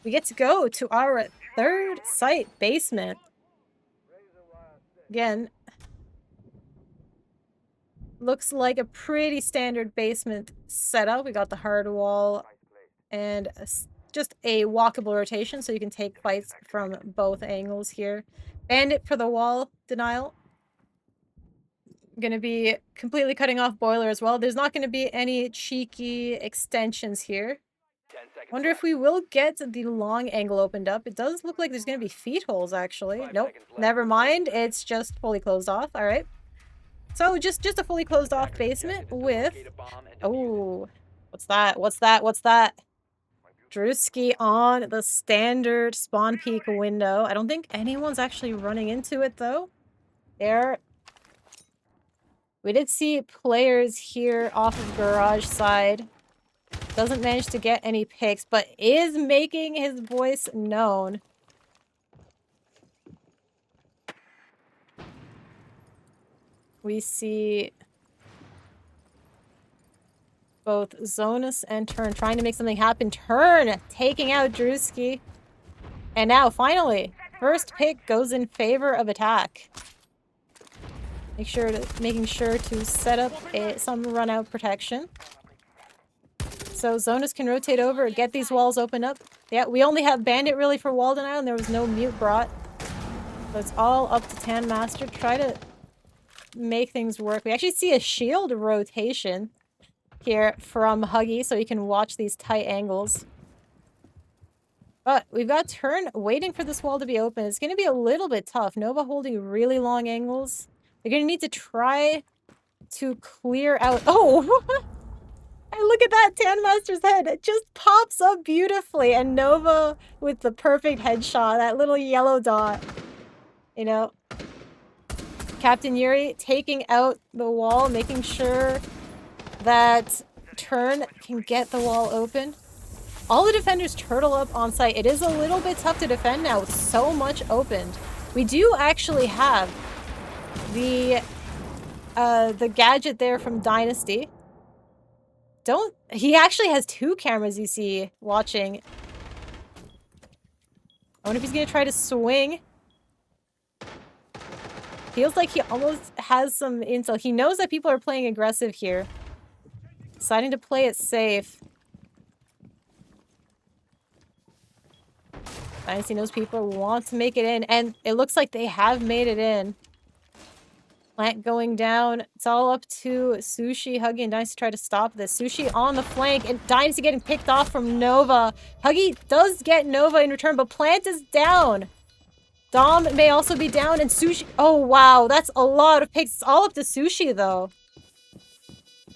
we get to go to our third site, basement. Again, looks like a pretty standard basement setup. We got the hard wall and just a walkable rotation, so you can take fights from both angles here. Bandit for the wall denial. Gonna be completely cutting off boiler as well. There's not gonna be any cheeky extensions here. Wonder if we will get the long angle opened up. It does look like there's gonna be feet holes, actually. Nope, never mind. It's just fully closed off. All right. So just a fully closed off basement with... Oh, what's that? What's that? What's that? Drewski on the standard spawn peak window. I don't think anyone's actually running into it, though. We did see players here off of garage side. Doesn't manage to get any picks, but is making his voice known. We see both Zonus and Turn trying to make something happen. Turn taking out Drewski. And now, finally, first pick goes in favor of attack. Making sure to set up some run-out protection. So Zonus can rotate over, get these walls open up. Yeah, we only have Bandit really for wall denial, and there was no mute brought. So it's all up to Tan Master. Try to make things work. We actually see a shield rotation here from Huggy, so you can watch these tight angles. But we've got Turn waiting for this wall to be open. It's going to be a little bit tough. Nova holding really long angles. They're going to need to try to clear out... Oh! And look at that Tan Master's head. It just pops up beautifully. And Nova with the perfect headshot. That little yellow dot. You know. Captain Yuri taking out the wall, making sure that Turn can get the wall open. All the defenders turtle up on site. It is a little bit tough to defend now with so much opened. We do actually have the gadget there from Dynasty. He actually has 2 cameras you see watching. I wonder if he's gonna try to swing. Feels like he almost has some intel. He knows that people are playing aggressive here. Deciding to play it safe. Dynasty knows people want to make it in, and it looks like they have made it in. Plant going down. It's all up to Sushi, Huggy, and Dynasty to try to stop this. Sushi on the flank, and Dynasty getting picked off from Nova. Huggy does get Nova in return, but Plant is down. Dom may also be down, and Sushi... Oh, wow. That's a lot of picks. It's all up to Sushi, though.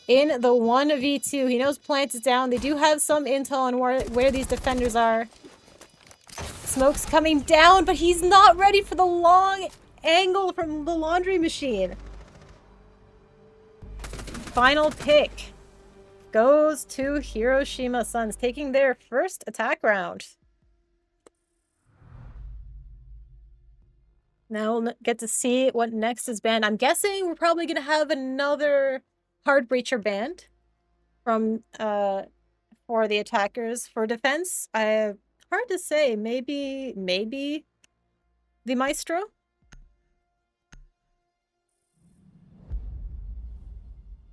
In the 1v2. He knows Plant is down. They do have some intel on where these defenders are. Smoke's coming down, but he's not ready for the long angle from the laundry machine. Final pick goes to Hiroshima Suns, taking their first attack round. Now we'll get to see what next is banned. I'm guessing we're probably going to have another Hard Breacher banned from for the attackers. For defense, hard to say. Maybe the Maestro.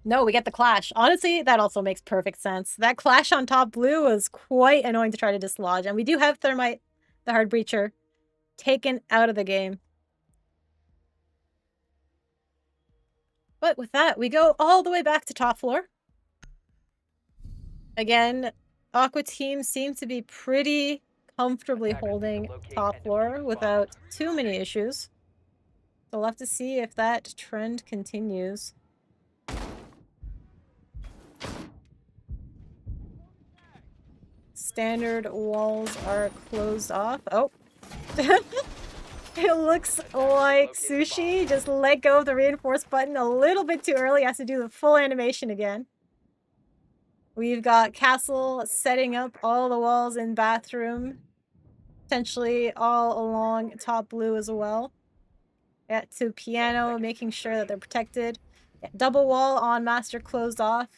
No, we get the Clash. Honestly, that also makes perfect sense. That Clash on top blue was quite annoying to try to dislodge. And we do have Thermite, the Hard Breacher, taken out of the game. But with that, we go all the way back to top floor. Again, Aqua team seems to be pretty comfortably holding top floor without too many issues. So we'll have to see if that trend continues. Standard walls are closed off. Oh. It looks like Sushi just let go of the reinforce button a little bit too early. Has to do the full animation again. We've got Castle setting up all the walls in bathroom. Potentially all along top blue as well. Yeah, to piano, making sure that they're protected. Yeah, double wall on master closed off.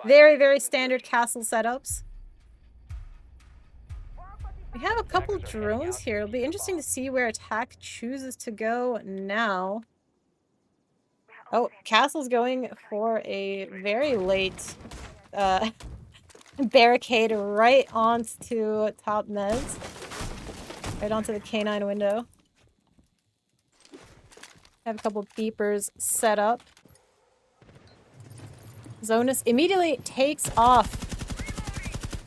Very, very standard castle setups. We have a couple drones here. It'll be interesting to see where attack chooses to go now. Oh, Castle's going for a very late barricade right onto top mez. Right onto the K9 window. Have a couple beepers set up. Zonus immediately takes off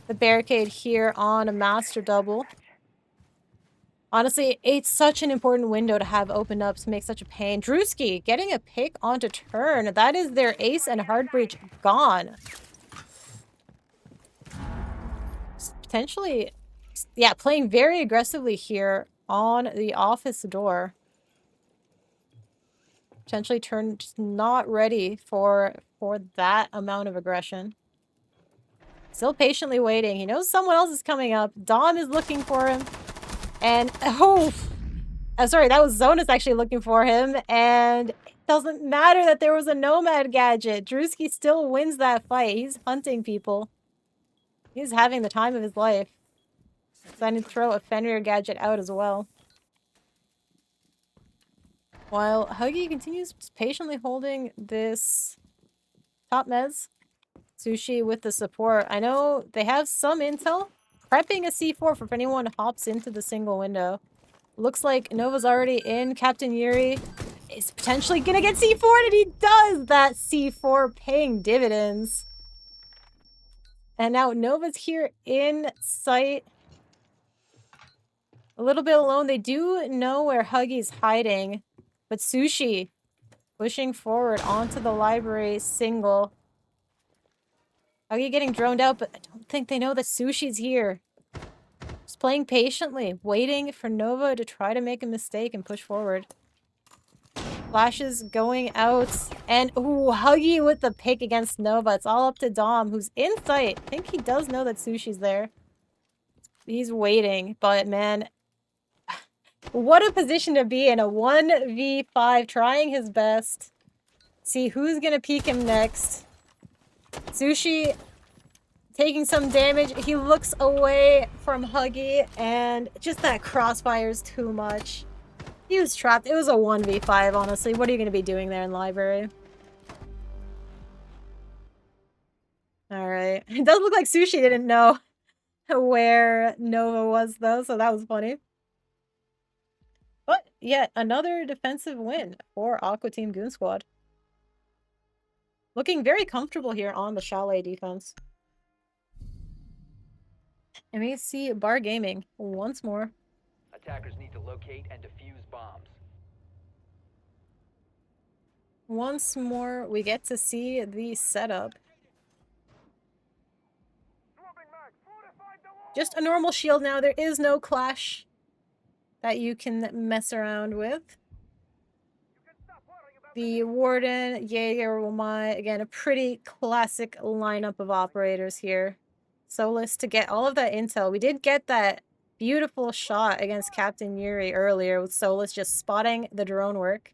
the barricade here on a master double. Honestly, it's such an important window to have opened up to make such a pain. Drewski getting a pick onto turn. That is their ace and hard breach gone. Potentially, yeah, playing very aggressively here on the office door. Potentially turn just not ready for that amount of aggression. Still patiently waiting. He knows someone else is coming up. Dom is looking for him. And, oh, sorry, that was Zonus actually looking for him. And it doesn't matter that there was a Nomad gadget. Drewski still wins that fight. He's hunting people. He's having the time of his life. Deciding to throw a Fenrir gadget out as well. While Huggy continues patiently holding this top mez. Sushi with the support. I know they have some intel. Prepping a C4 for if anyone hops into the single window. Looks like Nova's already in. Captain Yuri is potentially gonna get C4'd, and he does! That C4 paying dividends. And now Nova's here in sight. A little bit alone. They do know where Huggy's hiding. But Sushi pushing forward onto the library single. Huggy getting droned out, but I don't think they know that Sushi's here. Just playing patiently, waiting for Nova to try to make a mistake and push forward. Flashes going out, and ooh, Huggy with the pick against Nova. It's all up to Dom, who's in sight. I think he does know that Sushi's there. He's waiting, but man, what a position to be in. A 1v5, trying his best. See who's gonna peek him next. Sushi taking some damage. He looks away from Huggy, and just that crossfire is too much. He was trapped. It was a 1v5, honestly. What are you going to be doing there in library? Alright. It does look like Sushi didn't know where Nova was, though, so that was funny. But, yet another defensive win for Aqua Team Goon Squad. Looking very comfortable here on the Chalet defense. And we see Bar Gaming once more. Attackers need to locate and defuse bombs. Once more, we get to see the setup. Just a normal shield now. There is no clash that you can mess around with. The Warden, Jaeger, Womai. Again, a pretty classic lineup of operators here. Solus to get all of that intel. We did get that beautiful shot against Captain Yuri earlier with Solus just spotting the drone work.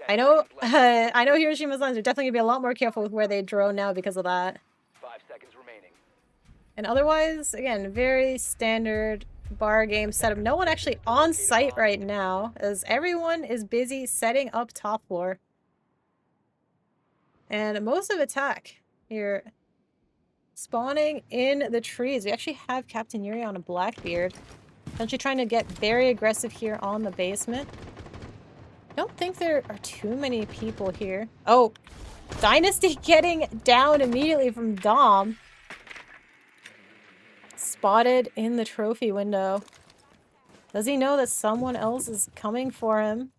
I know, I know Hiroshima Suns are definitely gonna be a lot more careful with where they drone now because of that. 5 seconds remaining. And otherwise, again, very standard bar game setup. No one actually on site right now, as everyone is busy setting up top floor. And most of attack here spawning in the trees. We actually have Captain Yuri on a Blackbeard. Actually trying to get very aggressive here on the basement. Don't think there are too many people here. Oh, Dynasty getting down immediately from Dom. Spotted in the trophy window. Does he know that someone else is coming for him?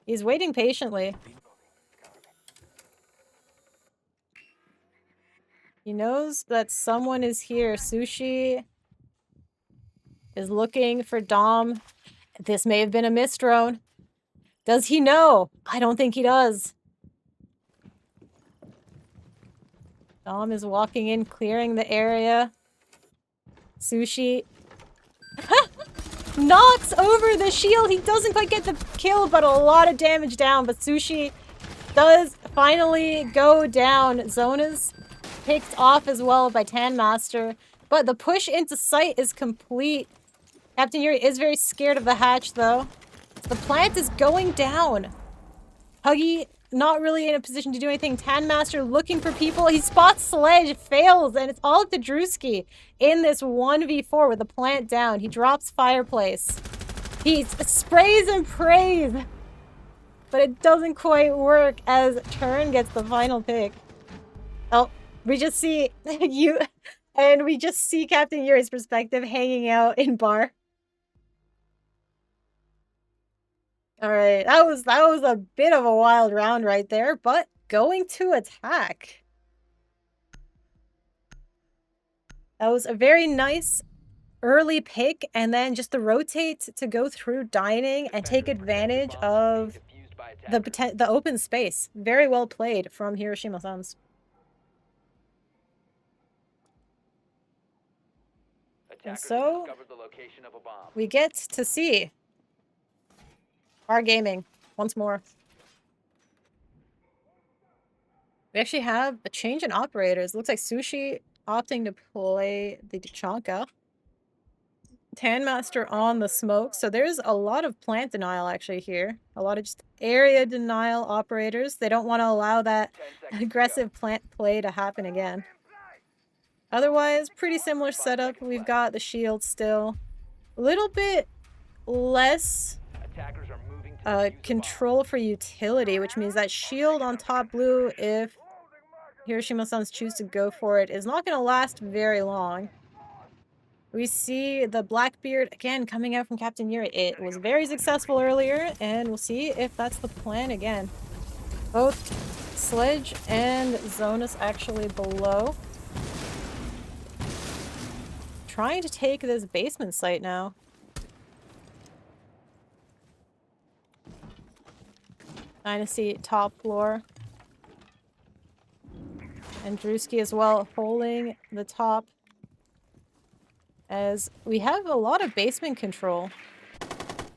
He's waiting patiently. He knows that someone is here. Sushi is looking for Dom. This may have been a misdrone. Does he know? I don't think he does. Dom is walking in, clearing the area. Sushi knocks over the shield. He doesn't quite get the kill, but a lot of damage down. But Sushi does finally go down. Zona's picked off as well by Tanmaster. But the push into sight is complete. Captain Yuri is very scared of the hatch, though. The plant is going down. Huggy not really in a position to do anything. Tanmaster looking for people. He spots Sledge, fails, and it's all up to Drewski in this 1v4 with the plant down. He drops Fireplace. He sprays and prays, but it doesn't quite work as Turn gets the final pick. Oh, we just see you, and we just see Captain Yuri's perspective hanging out in bar. All right, that was a bit of a wild round right there, but going to attack. That was a very nice early pick, and then just to rotate to go through dining and take advantage of the open space. Very well played from Hiroshima Suns. And so we get to see our gaming once more. We actually have a change in operators. Looks like Sushi opting to play the Tachanka. Tanmaster on the smoke. So there's a lot of plant denial actually here. A lot of just area denial operators. They don't want to allow that aggressive plant play to happen again. Otherwise, pretty similar setup. We've got the shield still. A little bit less control for utility, which means that shield on top blue, if Hiroshima Suns choose to go for it, is not going to last very long. We see the Blackbeard again coming out from Captain Yuri. It was very successful earlier, and we'll see if that's the plan again. Both Sledge and Zonas actually below. Trying to take this basement site now. Dynasty top floor. And Drewski as well holding the top. As we have a lot of basement control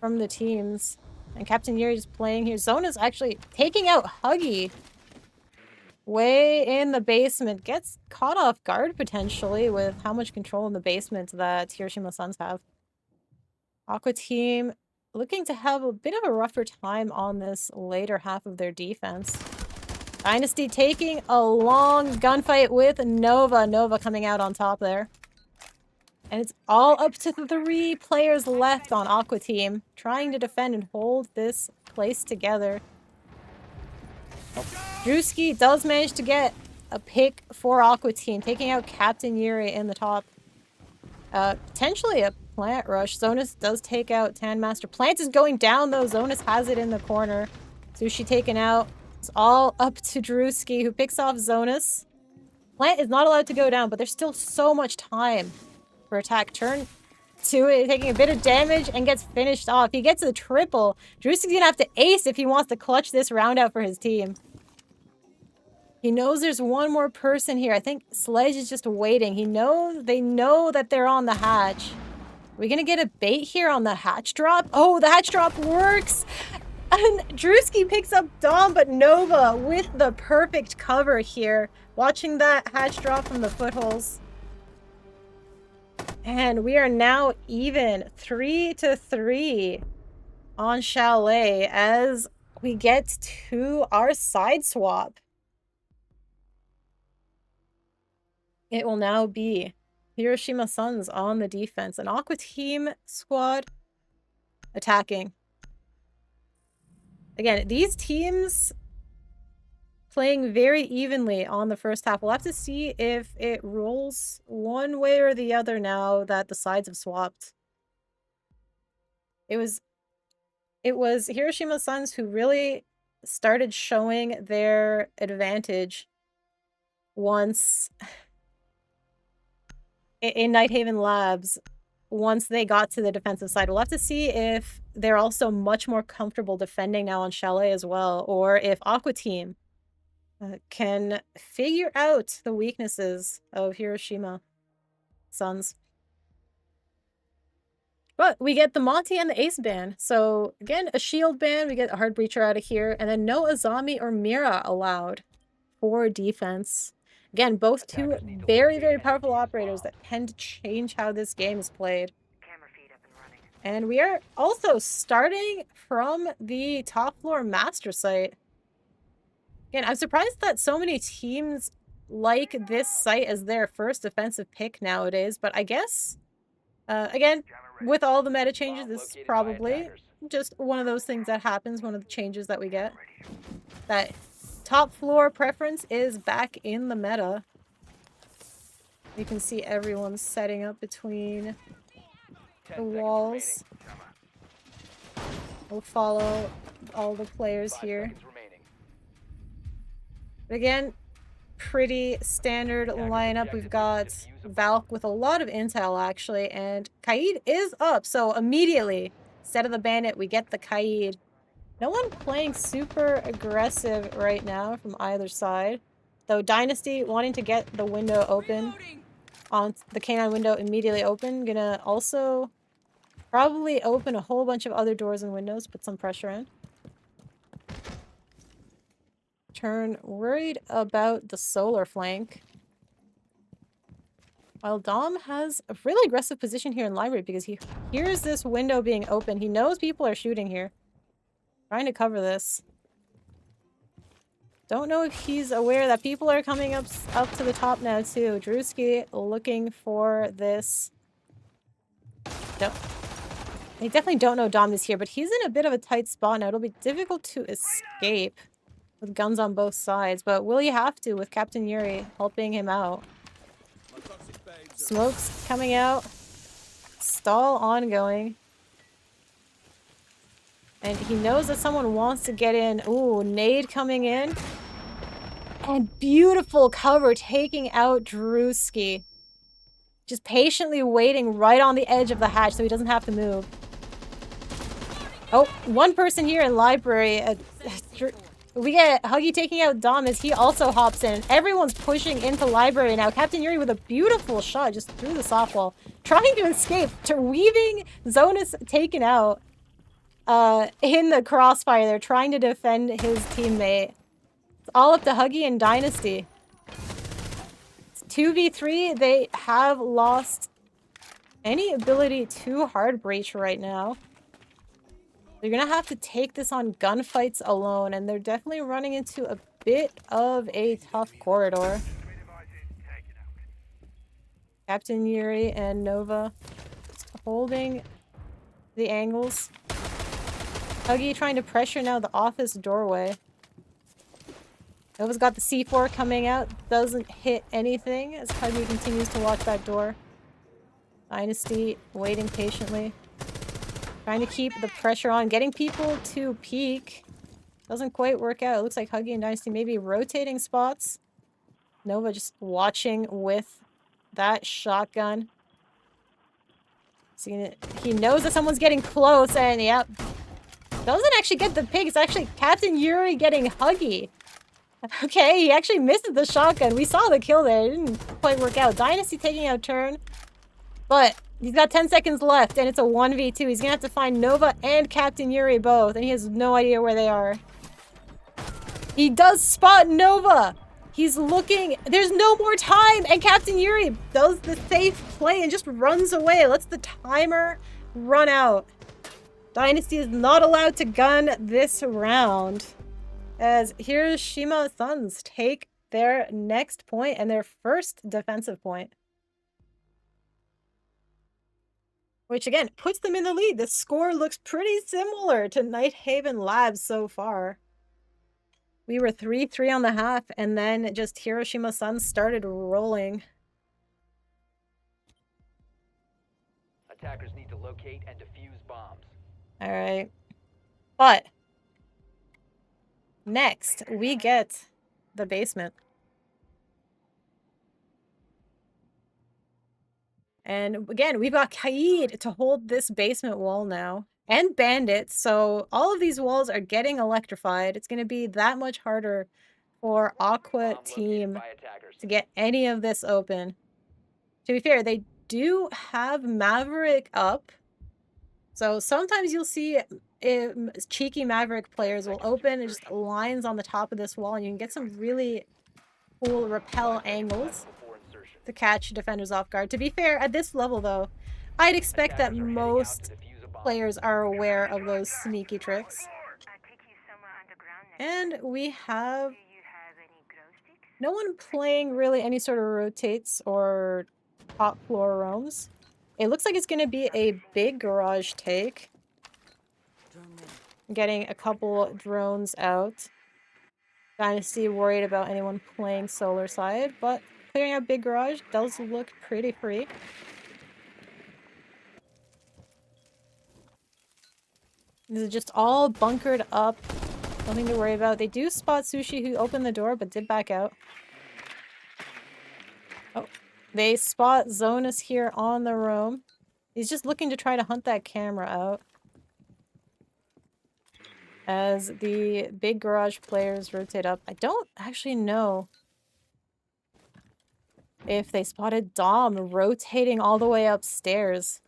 from the teams. And Captain Yuri is playing here. Zona's actually taking out Huggy. Way in the basement. Gets caught off guard potentially with how much control in the basement that Hiroshima Suns have. Aqua team looking to have a bit of a rougher time on this later half of their defense. Dynasty taking a long gunfight with Nova. Nova coming out on top there. And it's all up to 3 players left on Aqua team. Trying to defend and hold this place together. Drewski does manage to get a pick for Aqua team. Taking out Captain Yuri in the top. Potentially a plant rush. Zonas does take out Tanmaster. Plant is going down though. Zonas has it in the corner. Sushi taken out. It's all up to Drewski, who picks off Zonas. Plant is not allowed to go down, but there's still so much time for attack. Turn to it, taking a bit of damage and gets finished off. He gets a triple. Drewski's gonna have to ace if he wants to clutch this round out for his team. He knows there's one more person here. I think Sledge is just waiting. They know that they're on the hatch. Are we gonna get a bait here on the hatch drop? Oh, the hatch drop works! And Drewski picks up Dom, but Nova with the perfect cover here. Watching that hatch drop from the footholes. And we are now even 3-3 on Chalet as we get to our side swap. It will now be Hiroshima Suns on the defense. An Aqua team squad attacking. Again, these teams playing very evenly on the first half. We'll have to see if it rolls one way or the other now that the sides have swapped. It was Hiroshima Suns who really started showing their advantage once in Nighthaven Labs, once they got to the defensive side. We'll have to see if they're also much more comfortable defending now on Chalet as well, or if Aqua Team can figure out the weaknesses of Hiroshima Suns. But we get the Monty and the Ace ban. So again, a shield ban. We get a hard breacher out of here. And then no Azami or Mira allowed for defense. Again, both two very, very powerful operators that tend to change how this game is played. And we are also starting from the top floor master site. Again, I'm surprised that so many teams like this site as their first defensive pick nowadays, but I guess, again, with all the meta changes, this is probably just one of those things that happens, one of the changes that we get. That top floor preference is back in the meta. You can see everyone's setting up between the walls. We'll follow all the players here. Again, pretty standard lineup. We've got Valk with a lot of intel, actually, and Kaid is up. So immediately, instead of the Bandit, we get the Kaid. No one playing super aggressive right now from either side. Though Dynasty wanting to get the window open, on the K9 window immediately open. Gonna also probably open a whole bunch of other doors and windows, put some pressure in. Turn worried about the solar flank. While Dom has a really aggressive position here in library because he hears this window being open. He knows people are shooting here. Trying to cover this. Don't know if he's aware that people are coming up to the top now too. Drewski looking for this. They definitely don't know Dom is here, but he's in a bit of a tight spot now. It'll be difficult to escape with guns on both sides, but will he have to with Captain Yuri helping him out? Smoke's coming out. Stall ongoing. And he knows that someone wants to get in. Ooh, nade coming in. And beautiful cover taking out Drewski. Just patiently waiting right on the edge of the hatch so he doesn't have to move. Oh, one person here in library. We get Huggy taking out Dom as he also hops in. Everyone's pushing into library now. Captain Yuri with a beautiful shot just through the softwall. Trying to escape. Weaving. Zonus taken out. In the crossfire. They're trying to defend his teammate. It's all up to Huggy and Dynasty. It's 2v3. They have lost any ability to hard breach right now. They're gonna have to take this on gunfights alone, and they're definitely running into a bit of a tough corridor. Captain Yuri and Nova just holding the angles. Huggy trying to pressure now the office doorway. Nova's got the C4 coming out. Doesn't hit anything as Huggy continues to watch that door. Dynasty waiting patiently. Trying to keep the pressure on. Getting people to peek. Doesn't quite work out. It looks like Huggy and Dynasty maybe rotating spots. Nova just watching with that shotgun. See, he knows that someone's getting close, and yep. Doesn't actually get the pig. It's actually Captain Yuri getting huggy. Okay, he actually missed the shotgun. We saw the kill there. It didn't quite work out. Dynasty taking out turn. But he's got 10 seconds left, and it's a 1v2. He's gonna have to find Nova and Captain Yuri both, and he has no idea where they are. He does spot Nova! He's looking. There's no more time, and Captain Yuri does the safe play and just runs away. Lets the timer run out. Dynasty is not allowed to gun this round, as Hiroshima Suns take their next point and their first defensive point. Which, again, puts them in the lead. The score looks pretty similar to Night Haven Labs so far. We were 3-3 on the half, and then just Hiroshima Suns started rolling. Attackers need to locate and defuse bombs. Alright. But next, we get the basement. And again, we've got Kaid to hold this basement wall now. And bandits, so all of these walls are getting electrified. It's going to be that much harder for Aqua team to get any of this open. To be fair, they do have Maverick up. So sometimes you'll see cheeky Maverick players will open just lines on the top of this wall, and you can get some really cool rappel angles to catch defenders off guard. To be fair, at this level though, I'd expect that most players are aware of those sneaky tricks. And we have no one playing really any sort of rotates or top floor roams. It looks like it's going to be a big garage take. Getting a couple drones out. Dynasty worried about anyone playing solar side, but clearing out big garage does look pretty free. This is just all bunkered up. Nothing to worry about. They do spot Sushi, who opened the door but did back out. Oh, they spot Zonus here on the roam. He's just looking to try to hunt that camera out. As the big garage players rotate up. I don't actually know if they spotted Dom rotating all the way upstairs.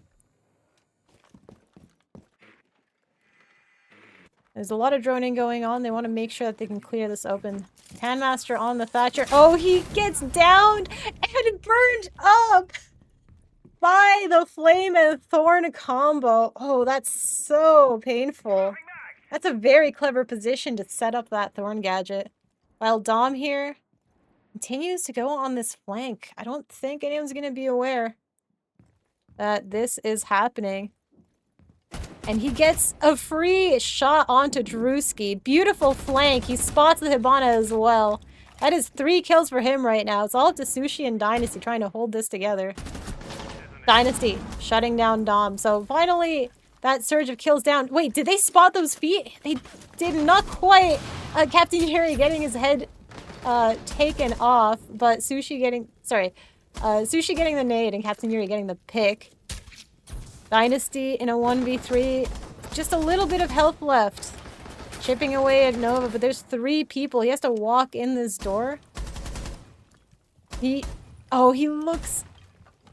There's a lot of droning going on. They want to make sure that they can clear this open. Handmaster on the Thatcher. Oh, he gets downed and burned up by the Flame and Thorn combo. Oh, that's so painful. That's a very clever position to set up that Thorn gadget. While Dom here continues to go on this flank. I don't think anyone's going to be aware that this is happening. And he gets a free shot onto Drewski. Beautiful flank. He spots the Hibana as well. That is 3 kills for him right now. It's all up to Sushi and Dynasty trying to hold this together. Dynasty shutting down Dom. So finally, that surge of kills down. Wait, did they spot those feet? They did not quite. Captain Yuri getting his head taken off, but Sushi getting... Sorry. Sushi getting the nade and Captain Yuri getting the pick. Dynasty in a 1v3. Just a little bit of health left. Chipping away at Nova, but there's 3 people. He has to walk in this door. Oh, he looks...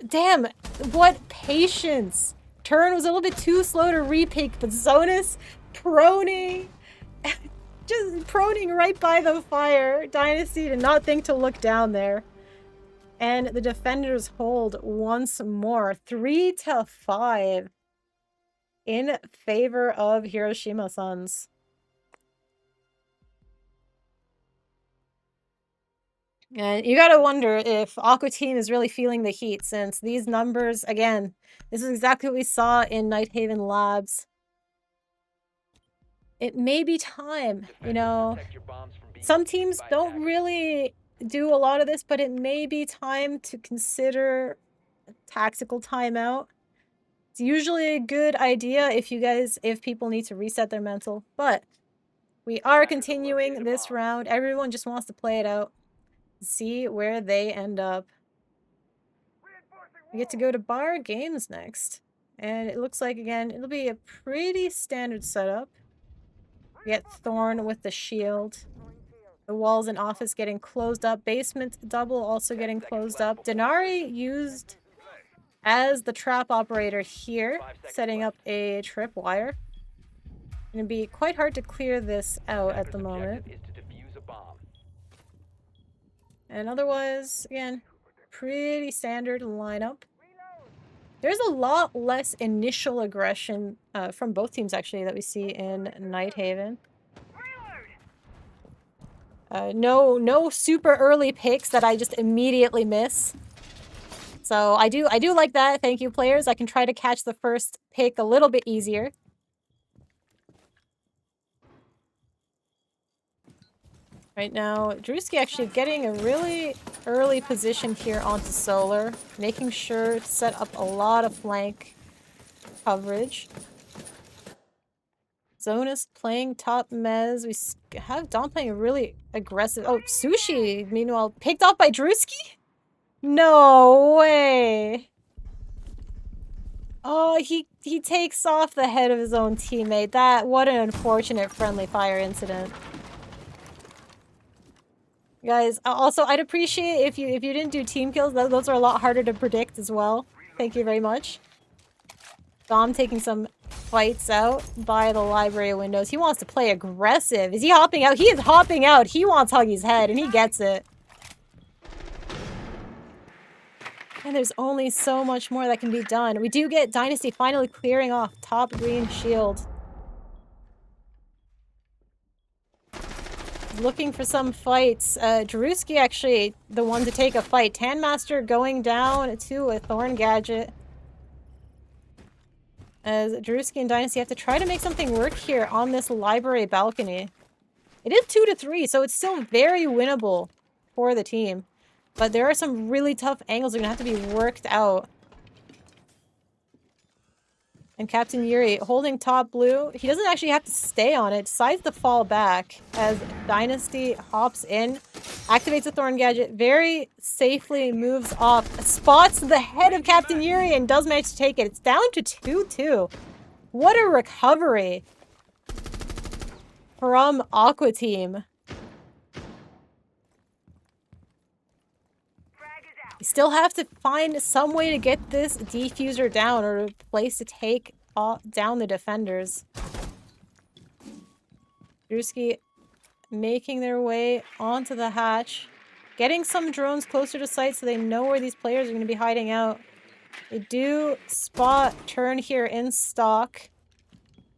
Damn, what patience. Turn was a little bit too slow to repick, but Zonus proning. Just proning right by the fire. Dynasty did not think to look down there. And the defenders hold once more. 3-5 in favor of Hiroshima Suns. And you gotta wonder if Aqua Team is really feeling the heat, since these numbers, again, this is exactly what we saw in Night Haven Labs. It may be time, you know. Some teams don't really do a lot of this, but it may be time to consider a tactical timeout. It's usually a good idea if people need to reset their mental, but we are continuing this round. Everyone just wants to play it out. See where they end up. We get to go to bar games next. And it looks like, again, it'll be a pretty standard setup. We get Thorn with the shield. The walls and office getting closed up. Basement double also getting closed up. Denari used as the trap operator here, setting up a tripwire. Gonna be quite hard to clear this out at the moment. And otherwise, again, pretty standard lineup. There's a lot less initial aggression from both teams, actually, that we see in Nighthaven. No super early picks that I just immediately miss. So I do like that. Thank you, players. I can try to catch the first pick a little bit easier. Right now, Drewski actually getting a really early position here onto Solar, making sure to set up a lot of flank coverage. Zonus playing top mez. We have Dom playing a really aggressive... Oh, Sushi, meanwhile, picked off by Drewski? No way! Oh, he takes off the head of his own teammate. What an unfortunate friendly fire incident. Guys, also, I'd appreciate if you didn't do team kills. Those are a lot harder to predict as well. Thank you very much. Dom taking some fights out by the library windows. He wants to play aggressive. Is he hopping out? He is hopping out. He wants Huggy's head, and he gets it. And there's only so much more that can be done. We do get Dynasty finally clearing off top green shield. Looking for some fights. Drewski actually the one to take a fight. Tanmaster going down to a Thorn Gadget. As Drewski and Dynasty have to try to make something work here on this library balcony. It is 2-3, so it's still very winnable for the team. But there are some really tough angles that are going to have to be worked out. And Captain Yuri holding top blue. He doesn't actually have to stay on it. Decides to fall back as Dynasty hops in. Activates the Thorn Gadget. Very safely moves off. Spots the head of Captain Yuri and does manage to take it. It's down to 2-2. What a recovery from Aqua Team. You still have to find some way to get this defuser down or a place to take down the defenders. Drewski making their way onto the hatch. Getting some drones closer to site so they know where these players are going to be hiding out. They do spot turn here in stock.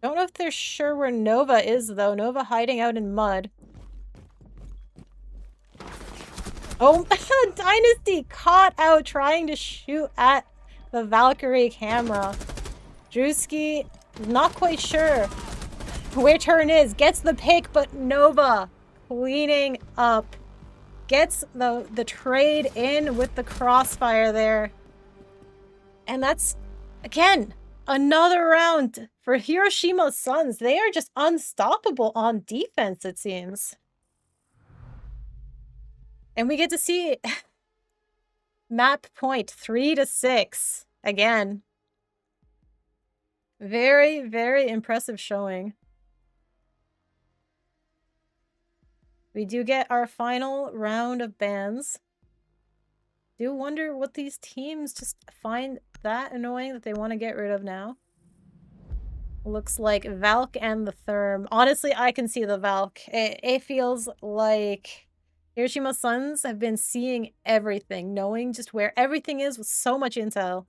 Don't know if they're sure where Nova is, though. Nova hiding out in mud. Oh, Dynasty caught out trying to shoot at the Valkyrie camera. Drewski not quite sure where turn is. Gets the pick, but Nova cleaning up. Gets the trade in with the crossfire there. And that's, again, another round for Hiroshima Suns. They are just unstoppable on defense, it seems. And we get to see map point 3-6 again. Very, very impressive showing. We do get our final round of bans. Do wonder what these teams just find that annoying that they want to get rid of now. Looks like Valk and the Therm. Honestly, I can see the Valk. It feels like Hiroshima Suns have been seeing everything, knowing just where everything is with so much intel.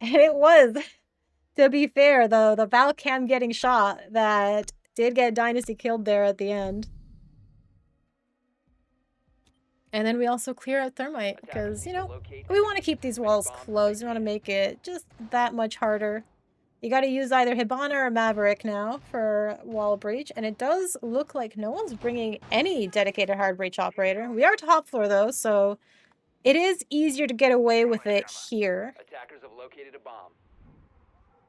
And it was, to be fair, though, the Valcam getting shot that did get Dynasty killed there at the end. And then we also clear out Thermite, because, you know, we want to keep these walls closed. We want to make it just that much harder. You got to use either Hibana or Maverick now for wall breach, and it does look like no one's bringing any dedicated hard breach operator. We are top floor though, so it is easier to get away with it here. Attackers have located a bomb.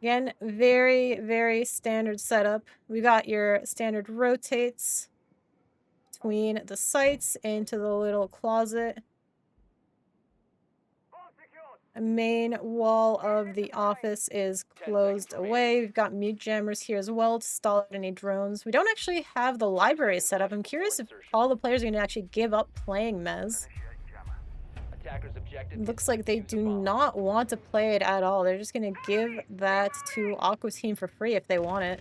Again, very, very standard setup. We got your standard rotates between the sites into the little closet. main wall of the office is closed away. We've got mute jammers here as well to stall out any drones. We don't actually have the library set up. I'm curious if all the players are going to actually give up playing Mez. It looks like they do not want to play it at all. They're just going to give that to Aqua team for free if they want it.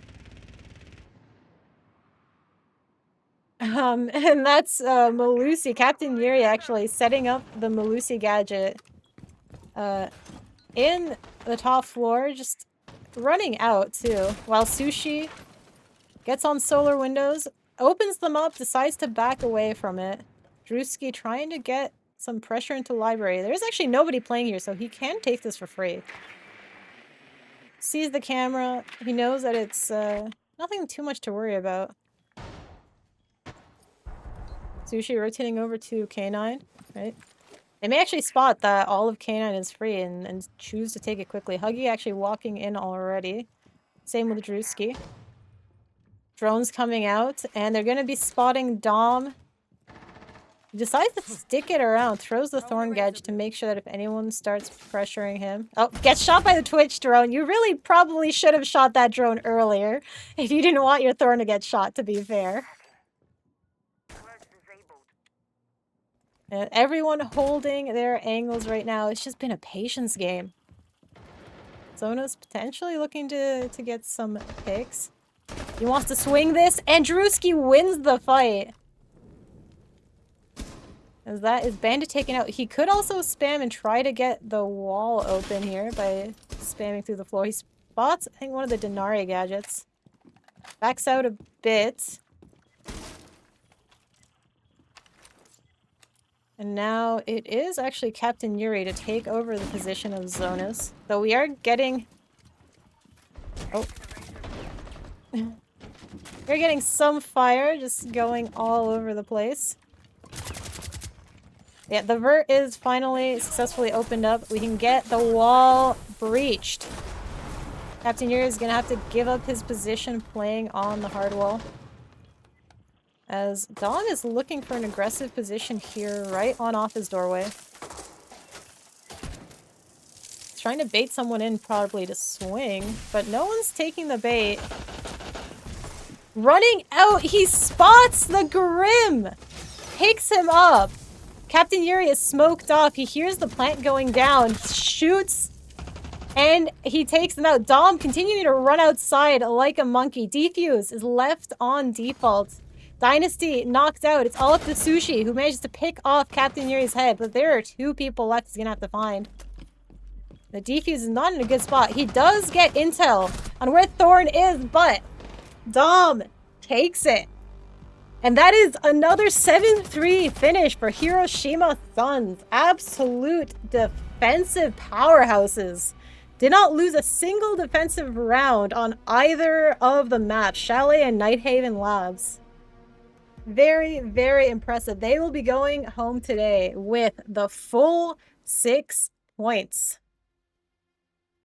And that's Malusi, Captain Yuri actually setting up the Malusi gadget in the top floor, just running out too, while Sushi gets on solar windows, opens them up, decides to back away from it. Drewski trying to get some pressure into library. There's actually nobody playing here, so he can take this for free. Sees the camera. He knows that it's nothing too much to worry about. Sushi rotating over to K9, right? They may actually spot that all of K9 is free and choose to take it quickly. Huggy actually walking in already. Same with Drewski. Drones coming out, and they're going to be spotting Dom. He decides to stick it around, throws the Thorn Gadget to make sure that if anyone starts pressuring him... Oh, gets shot by the Twitch drone. You really probably should have shot that drone earlier if you didn't want your Thorn to get shot, to be fair. And everyone holding their angles right now. It's just been a patience game. Zona's potentially looking to get some picks. He wants to swing this, and Drewski wins the fight. As that is Bandit taken out. He could also spam and try to get the wall open here by spamming through the floor. He spots, I think, one of the Denari gadgets. Backs out a bit. And now it is actually Captain Yuri to take over the position of Zonas. Though we are getting... Oh. We're getting some fire just going all over the place. Yeah, the vert is finally successfully opened up. We can get the wall breached. Captain Yuri is going to have to give up his position playing on the hard wall. As Dom is looking for an aggressive position here, right on off his doorway. He's trying to bait someone in probably to swing, but no one's taking the bait. Running out, he spots the Grim! Picks him up. Captain Yuri is smoked off. He hears the plant going down, shoots, and he takes them out. Dom continuing to run outside like a monkey. Defuse is left on default. Dynasty knocked out. It's all up to Sushi, who manages to pick off Captain Yuri's head, but there are two people left he's gonna have to find. The defuse is not in a good spot. He does get intel on where Thorn is, but Dom takes it. And that is another 7-3 finish for Hiroshima Suns. Absolute defensive powerhouses. Did not lose a single defensive round on either of the maps, Chalet and Nighthaven Labs. Very, very impressive. They will be going home today with the full 6 points.